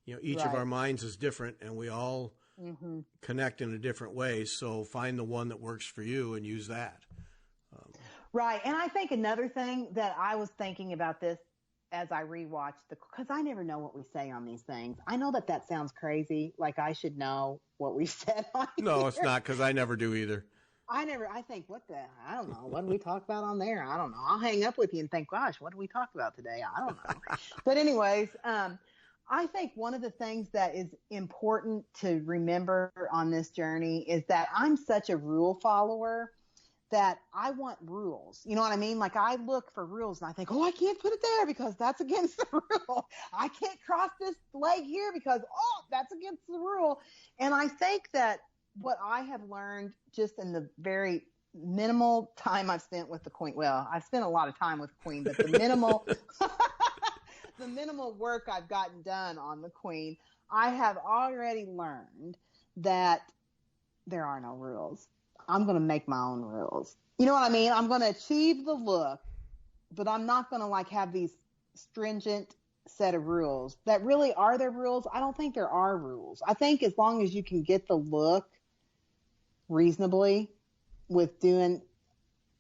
You know, each of our minds is different, and we all connect in a different way. So find the one that works for you and use that. Right. And I think another thing that I was thinking about this as I rewatched because I never know what we say on these things. I know that sounds crazy. Like I should know what we said on here. No, it's not, because I never do either. I think, I don't know. What did we talk about on there? I don't know. I'll hang up with you and think, gosh, what did we talk about today? I don't know. But anyways, I think one of the things that is important to remember on this journey is that I'm such a rule follower that I want rules. You know what I mean? Like I look for rules and I think, oh, I can't put it there because that's against the rule. I can't cross this leg here because, that's against the rule. And I think that what I have learned just in the very minimal time I've spent with the Queen, well, I've spent a lot of time with Queen, but the minimal, the minimal work I've gotten done on the Queen, I have already learned that there are no rules. I'm going to make my own rules. You know what I mean? I'm going to achieve the look, but I'm not going to have these stringent set of rules that really are there rules. I don't think there are rules. I think as long as you can get the look reasonably with doing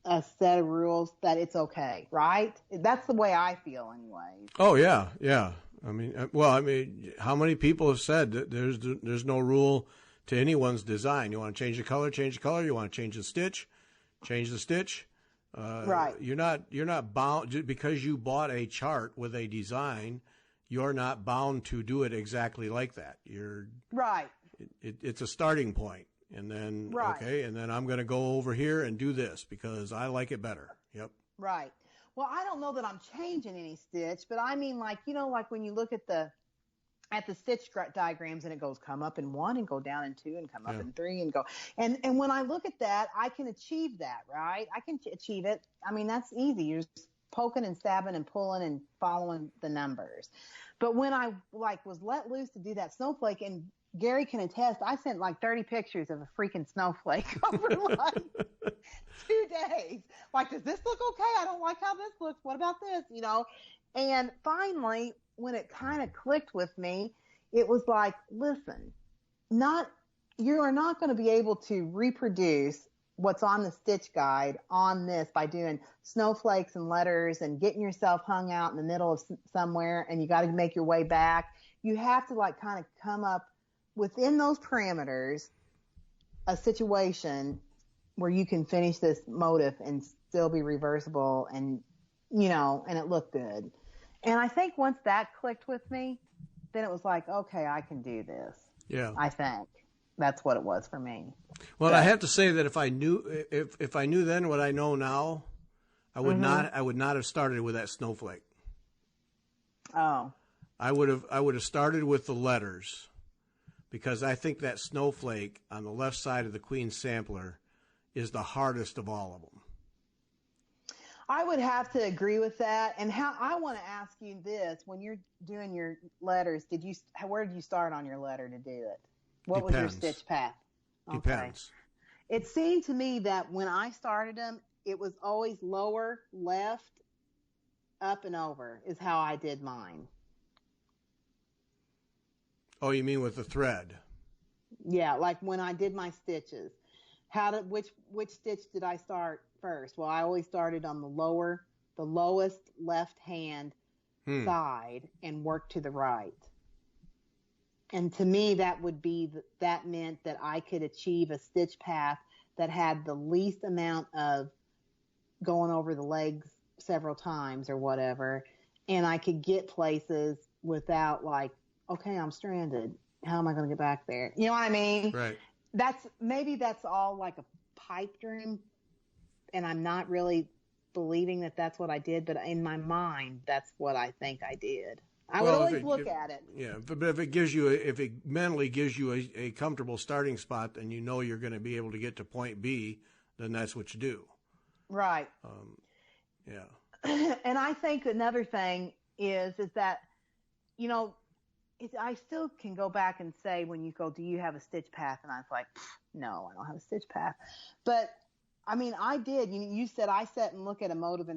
a set of rules, that it's okay, right? That's the way I feel anyway. Oh yeah. I mean, how many people have said that there's no rule to anyone's design? You want to change the color, change the color. You want to change the stitch, change the stitch. Right. You're not bound because you bought a chart with a design. You're not bound to do it exactly like that. You're right. It's a starting point, and then okay, and then I'm going to go over here and do this because I like it better. Yep. Right. Well, I don't know that I'm changing any stitch, but I mean, like when you look at at the stitch diagrams, and it goes come up in 1 and go down in 2 and come up in 3 and go. And when I look at that, I can achieve that, right? I can achieve it. I mean, that's easy. You're just poking and stabbing and pulling and following the numbers. But when I was let loose to do that snowflake, and Gary can attest, I sent 30 pictures of a freaking snowflake over 2 days. Does this look okay? I don't like how this looks. What about this? And finally, when it kind of clicked with me, it was listen, you are not going to be able to reproduce what's on the stitch guide on this by doing snowflakes and letters and getting yourself hung out in the middle of somewhere, and you got to make your way back. You have to kind of come up within those parameters, a situation where you can finish this motif and still be reversible and it looked good. And I think once that clicked with me, then it was okay, I can do this. Yeah. I think that's what it was for me. Well, I have to say that if I knew then what I know now, I would not have started with that snowflake. Oh. I would have started with the letters, because I think that snowflake on the left side of the Queen sampler is the hardest of all of them. I would have to agree with that. And I want to ask you this: when you're doing your letters, where did you start on your letter to do it? What was your stitch path? Okay. Depends. It seemed to me that when I started them, it was always lower, left, up, and over is how I did mine. Oh, you mean with the thread? Yeah, when I did my stitches. Which stitch did I start first? Well, I always started on the lowest left hand side and worked to the right. And to me, that meant that I could achieve a stitch path that had the least amount of going over the legs several times or whatever, and I could get places without okay, I'm stranded. How am I going to get back there? You know what I mean? Right. That's all like a pipe dream, and I'm not really believing that that's what I did, but in my mind, that's what I think I did. I would always look at it. Yeah, but if it mentally gives you a comfortable starting spot, and you know you're going to be able to get to point B, then that's what you do. Right. Yeah. And I think another thing is that, I still can go back and say, when you go, do you have a stitch path? And I was like, no, I don't have a stitch path. But I mean, I did. You said I sit and look at a motive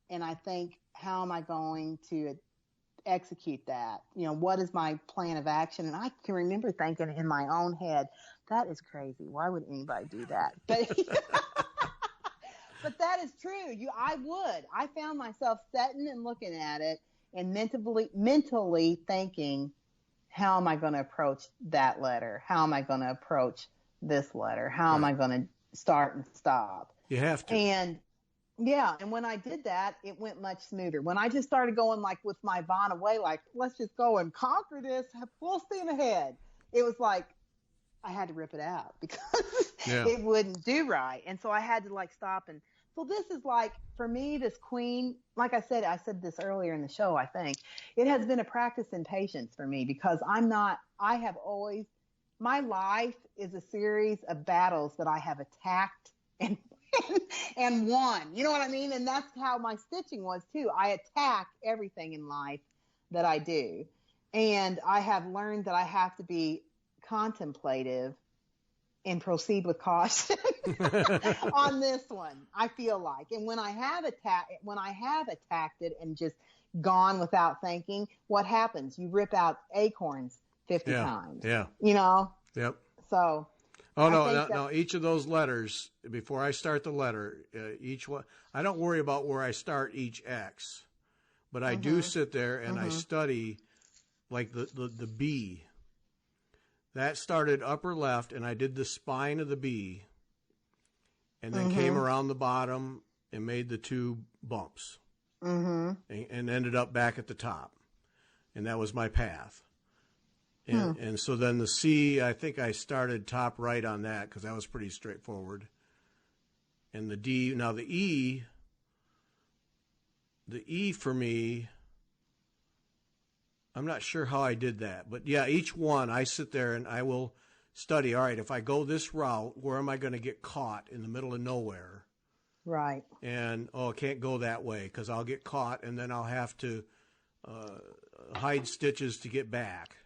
and I think, how am I going to execute that? What is my plan of action? And I can remember thinking in my own head, that is crazy. Why would anybody do that? But but that is true. I found myself sitting and looking at it and mentally thinking, how am I going to approach that letter? How am I going to approach this letter? How am I going to start and stop? You have to. And and when I did that, it went much smoother. When I just started going with my Von away, let's just go and conquer this, full steam ahead. It was I had to rip it out because it wouldn't do right. And so I had to stop. And so this is for me, this Queen, like I said this earlier in the show, I think it has been a practice in patience for me, because my life is a series of battles that I have attacked and won. You know what I mean? And that's how my stitching was too. I attack everything in life that I do. And I have learned that I have to be contemplative and proceed with caution on this one, I feel like. And when I have attacked it and just gone without thinking, what happens? You rip out acorns 50 times. Yeah. Yep. So no, each of those letters, before I start the letter, each one, I don't worry about where I start each X, but I do sit there and I study the B. That started upper left, and I did the spine of the B, and then came around the bottom and made the 2 bumps, and ended up back at the top, and that was my path. And so then the C, I think I started top right on that, because that was pretty straightforward. And the D, now the E for me, I'm not sure how I did that, but yeah, each one I sit there and I will study. All right, if I go this route, where am I going to get caught in the middle of nowhere? Right. And I can't go that way because I'll get caught, and then I'll have to hide stitches to get back.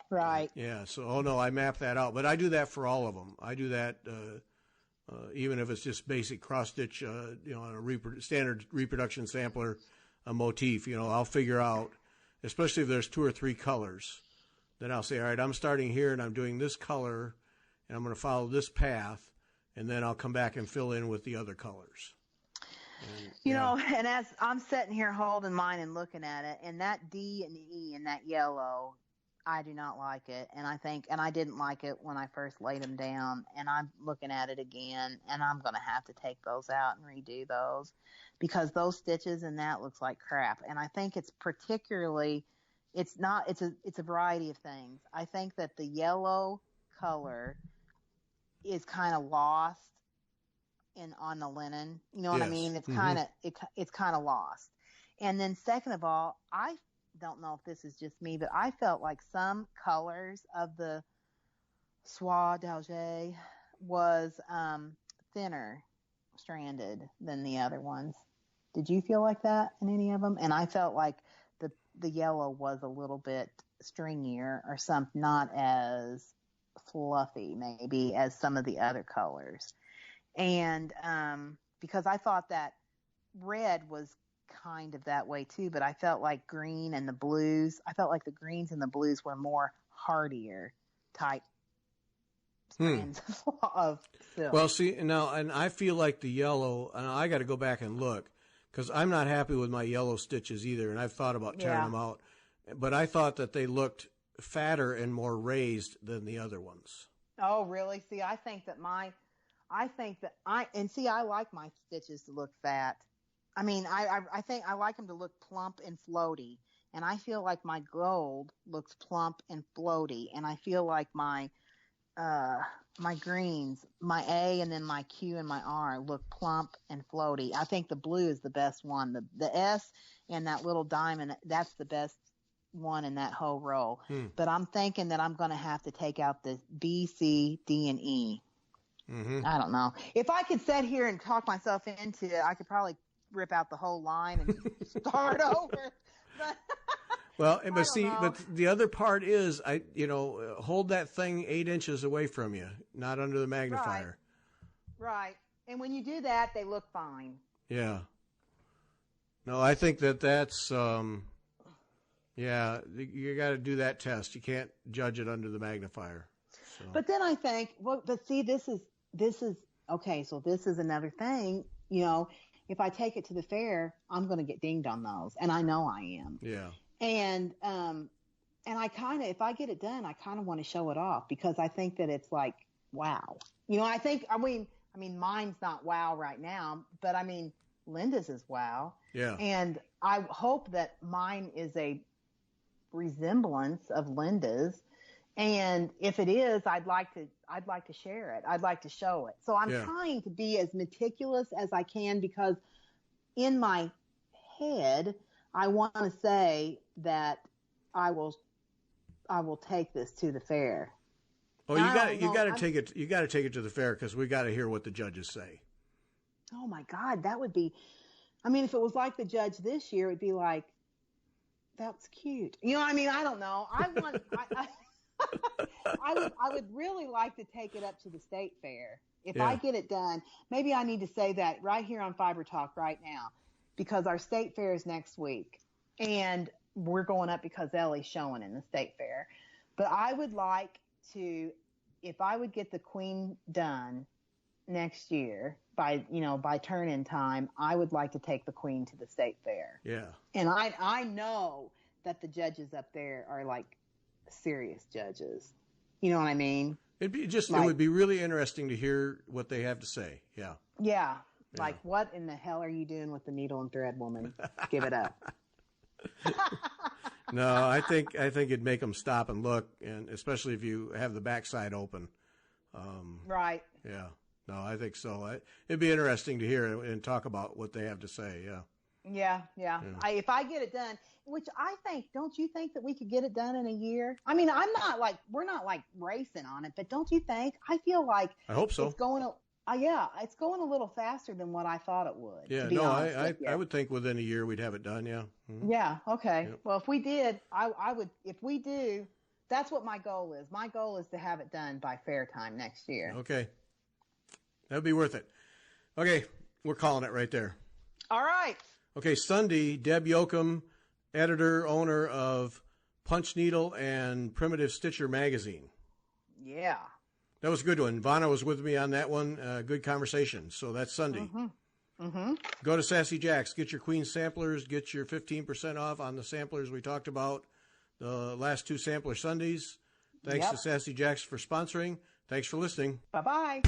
Right. Yeah. So, no, I map that out, but I do that for all of them. I do that even if it's just basic cross stitch, on a standard reproduction sampler, a motif. I'll figure out, especially if there's 2 or 3 colors, then I'll say, all right, I'm starting here and I'm doing this color, and I'm going to follow this path, and then I'll come back and fill in with the other colors. And as I'm sitting here holding mine and looking at it, and that D and E in that yellow, I do not like it. And I didn't like it when I first laid them down, and I'm looking at it again, and I'm going to have to take those out and redo those because those stitches in that looks like crap. And I think it's particularly, it's a variety of things. I think that the yellow color is kind of lost on the linen. You know what I mean? It's it's kind of lost. And then second of all, I don't know if this is just me, but I felt like some colors of the soie d'Alger was thinner stranded than the other ones. Did you feel like that in any of them? And I felt like the yellow was a little bit stringier or something, not as fluffy maybe as some of the other colors. And because I thought that red was kind of that way too, but I felt like green and the blues, I felt like the greens and the blues were more hardier type strands of silk. Well, see, now, and I feel like the yellow, and I got to go back and look, because I'm not happy with my yellow stitches either, and I've thought about tearing them out, but I thought that they looked fatter and more raised than the other ones. Oh, really? See, I like my stitches to look fat. I mean, I think I like them to look plump and floaty, and I feel like my gold looks plump and floaty, and I feel like my greens, my A and then my Q and my R look plump and floaty. I think the blue is the best one. The S and that little diamond, that's the best one in that whole row. But I'm thinking that I'm going to have to take out the B, C, D, and E. Mm-hmm. I don't know. If I could sit here and talk myself into it, I could probably rip out the whole line and start over. But but the other part is, hold that thing 8 inches away from you, not under the magnifier. Right. And when you do that, they look fine. Yeah. No, I think that's, you got to do that test. You can't judge it under the magnifier. So. But then I think, but see, this is okay. So this is another thing, if I take it to the fair, I'm going to get dinged on those. And I know I am. Yeah. And I kind of, if I get it done, I kind of want to show it off because I think that it's like, wow. I mean, mine's not wow right now, but I mean, Linda's is wow. Yeah. And I hope that mine is a resemblance of Linda's. And if it is, I'd like to share it. I'd like to show it. So I'm trying to be as meticulous as I can because in my head, I want to say that I will take this to the fair. Oh, you got to take it. You got to take it to the fair because we got to hear what the judges say. Oh my God, that would be. I mean, if it was like the judge this year, it'd be like, that's cute. I mean, I don't know. I would really like to take it up to the state fair. If I get it done, maybe I need to say that right here on Fiber Talk right now, because our state fair is next week, and we're going up because Ellie's showing in the state fair. But I would like to, if I would get the queen done next year by turn-in time, I would like to take the queen to the state fair. Yeah. And I know that the judges up there are like serious judges. You know what I mean? It would be really interesting to hear what they have to say. Yeah. Yeah. Like, what in the hell are you doing with the needle and thread, woman? Give it up. No, I think it'd make them stop and look, and especially if you have the backside open. Right. Yeah. No, I think so. It'd be interesting to hear and talk about what they have to say. Yeah. Yeah. If I get it done, which I think, don't you think that we could get it done in a year? I mean, we're not like racing on it, but don't you think? I feel like I hope so. It's going it's going a little faster than what I thought it would. Yeah, to be honest with you. I would think within a year we'd have it done. Yeah. Mm-hmm. Yeah. Okay. Yep. Well, if we did, I would. If we do, that's what my goal is. My goal is to have it done by fair time next year. Okay. That'd be worth it. Okay, we're calling it right there. All right. Okay, Sunday, Deb Yoakum, editor, owner of Punch Needle and Primitive Stitcher magazine. Yeah. That was a good one. Vanna was with me on that one. Good conversation. So that's Sunday. Mm-hmm. Mm-hmm. Go to Sassy Jack's. Get your Queen samplers. Get your 15% off on the samplers we talked about the last 2 sampler Sundays. Thanks to Sassy Jack's for sponsoring. Thanks for listening. Bye-bye.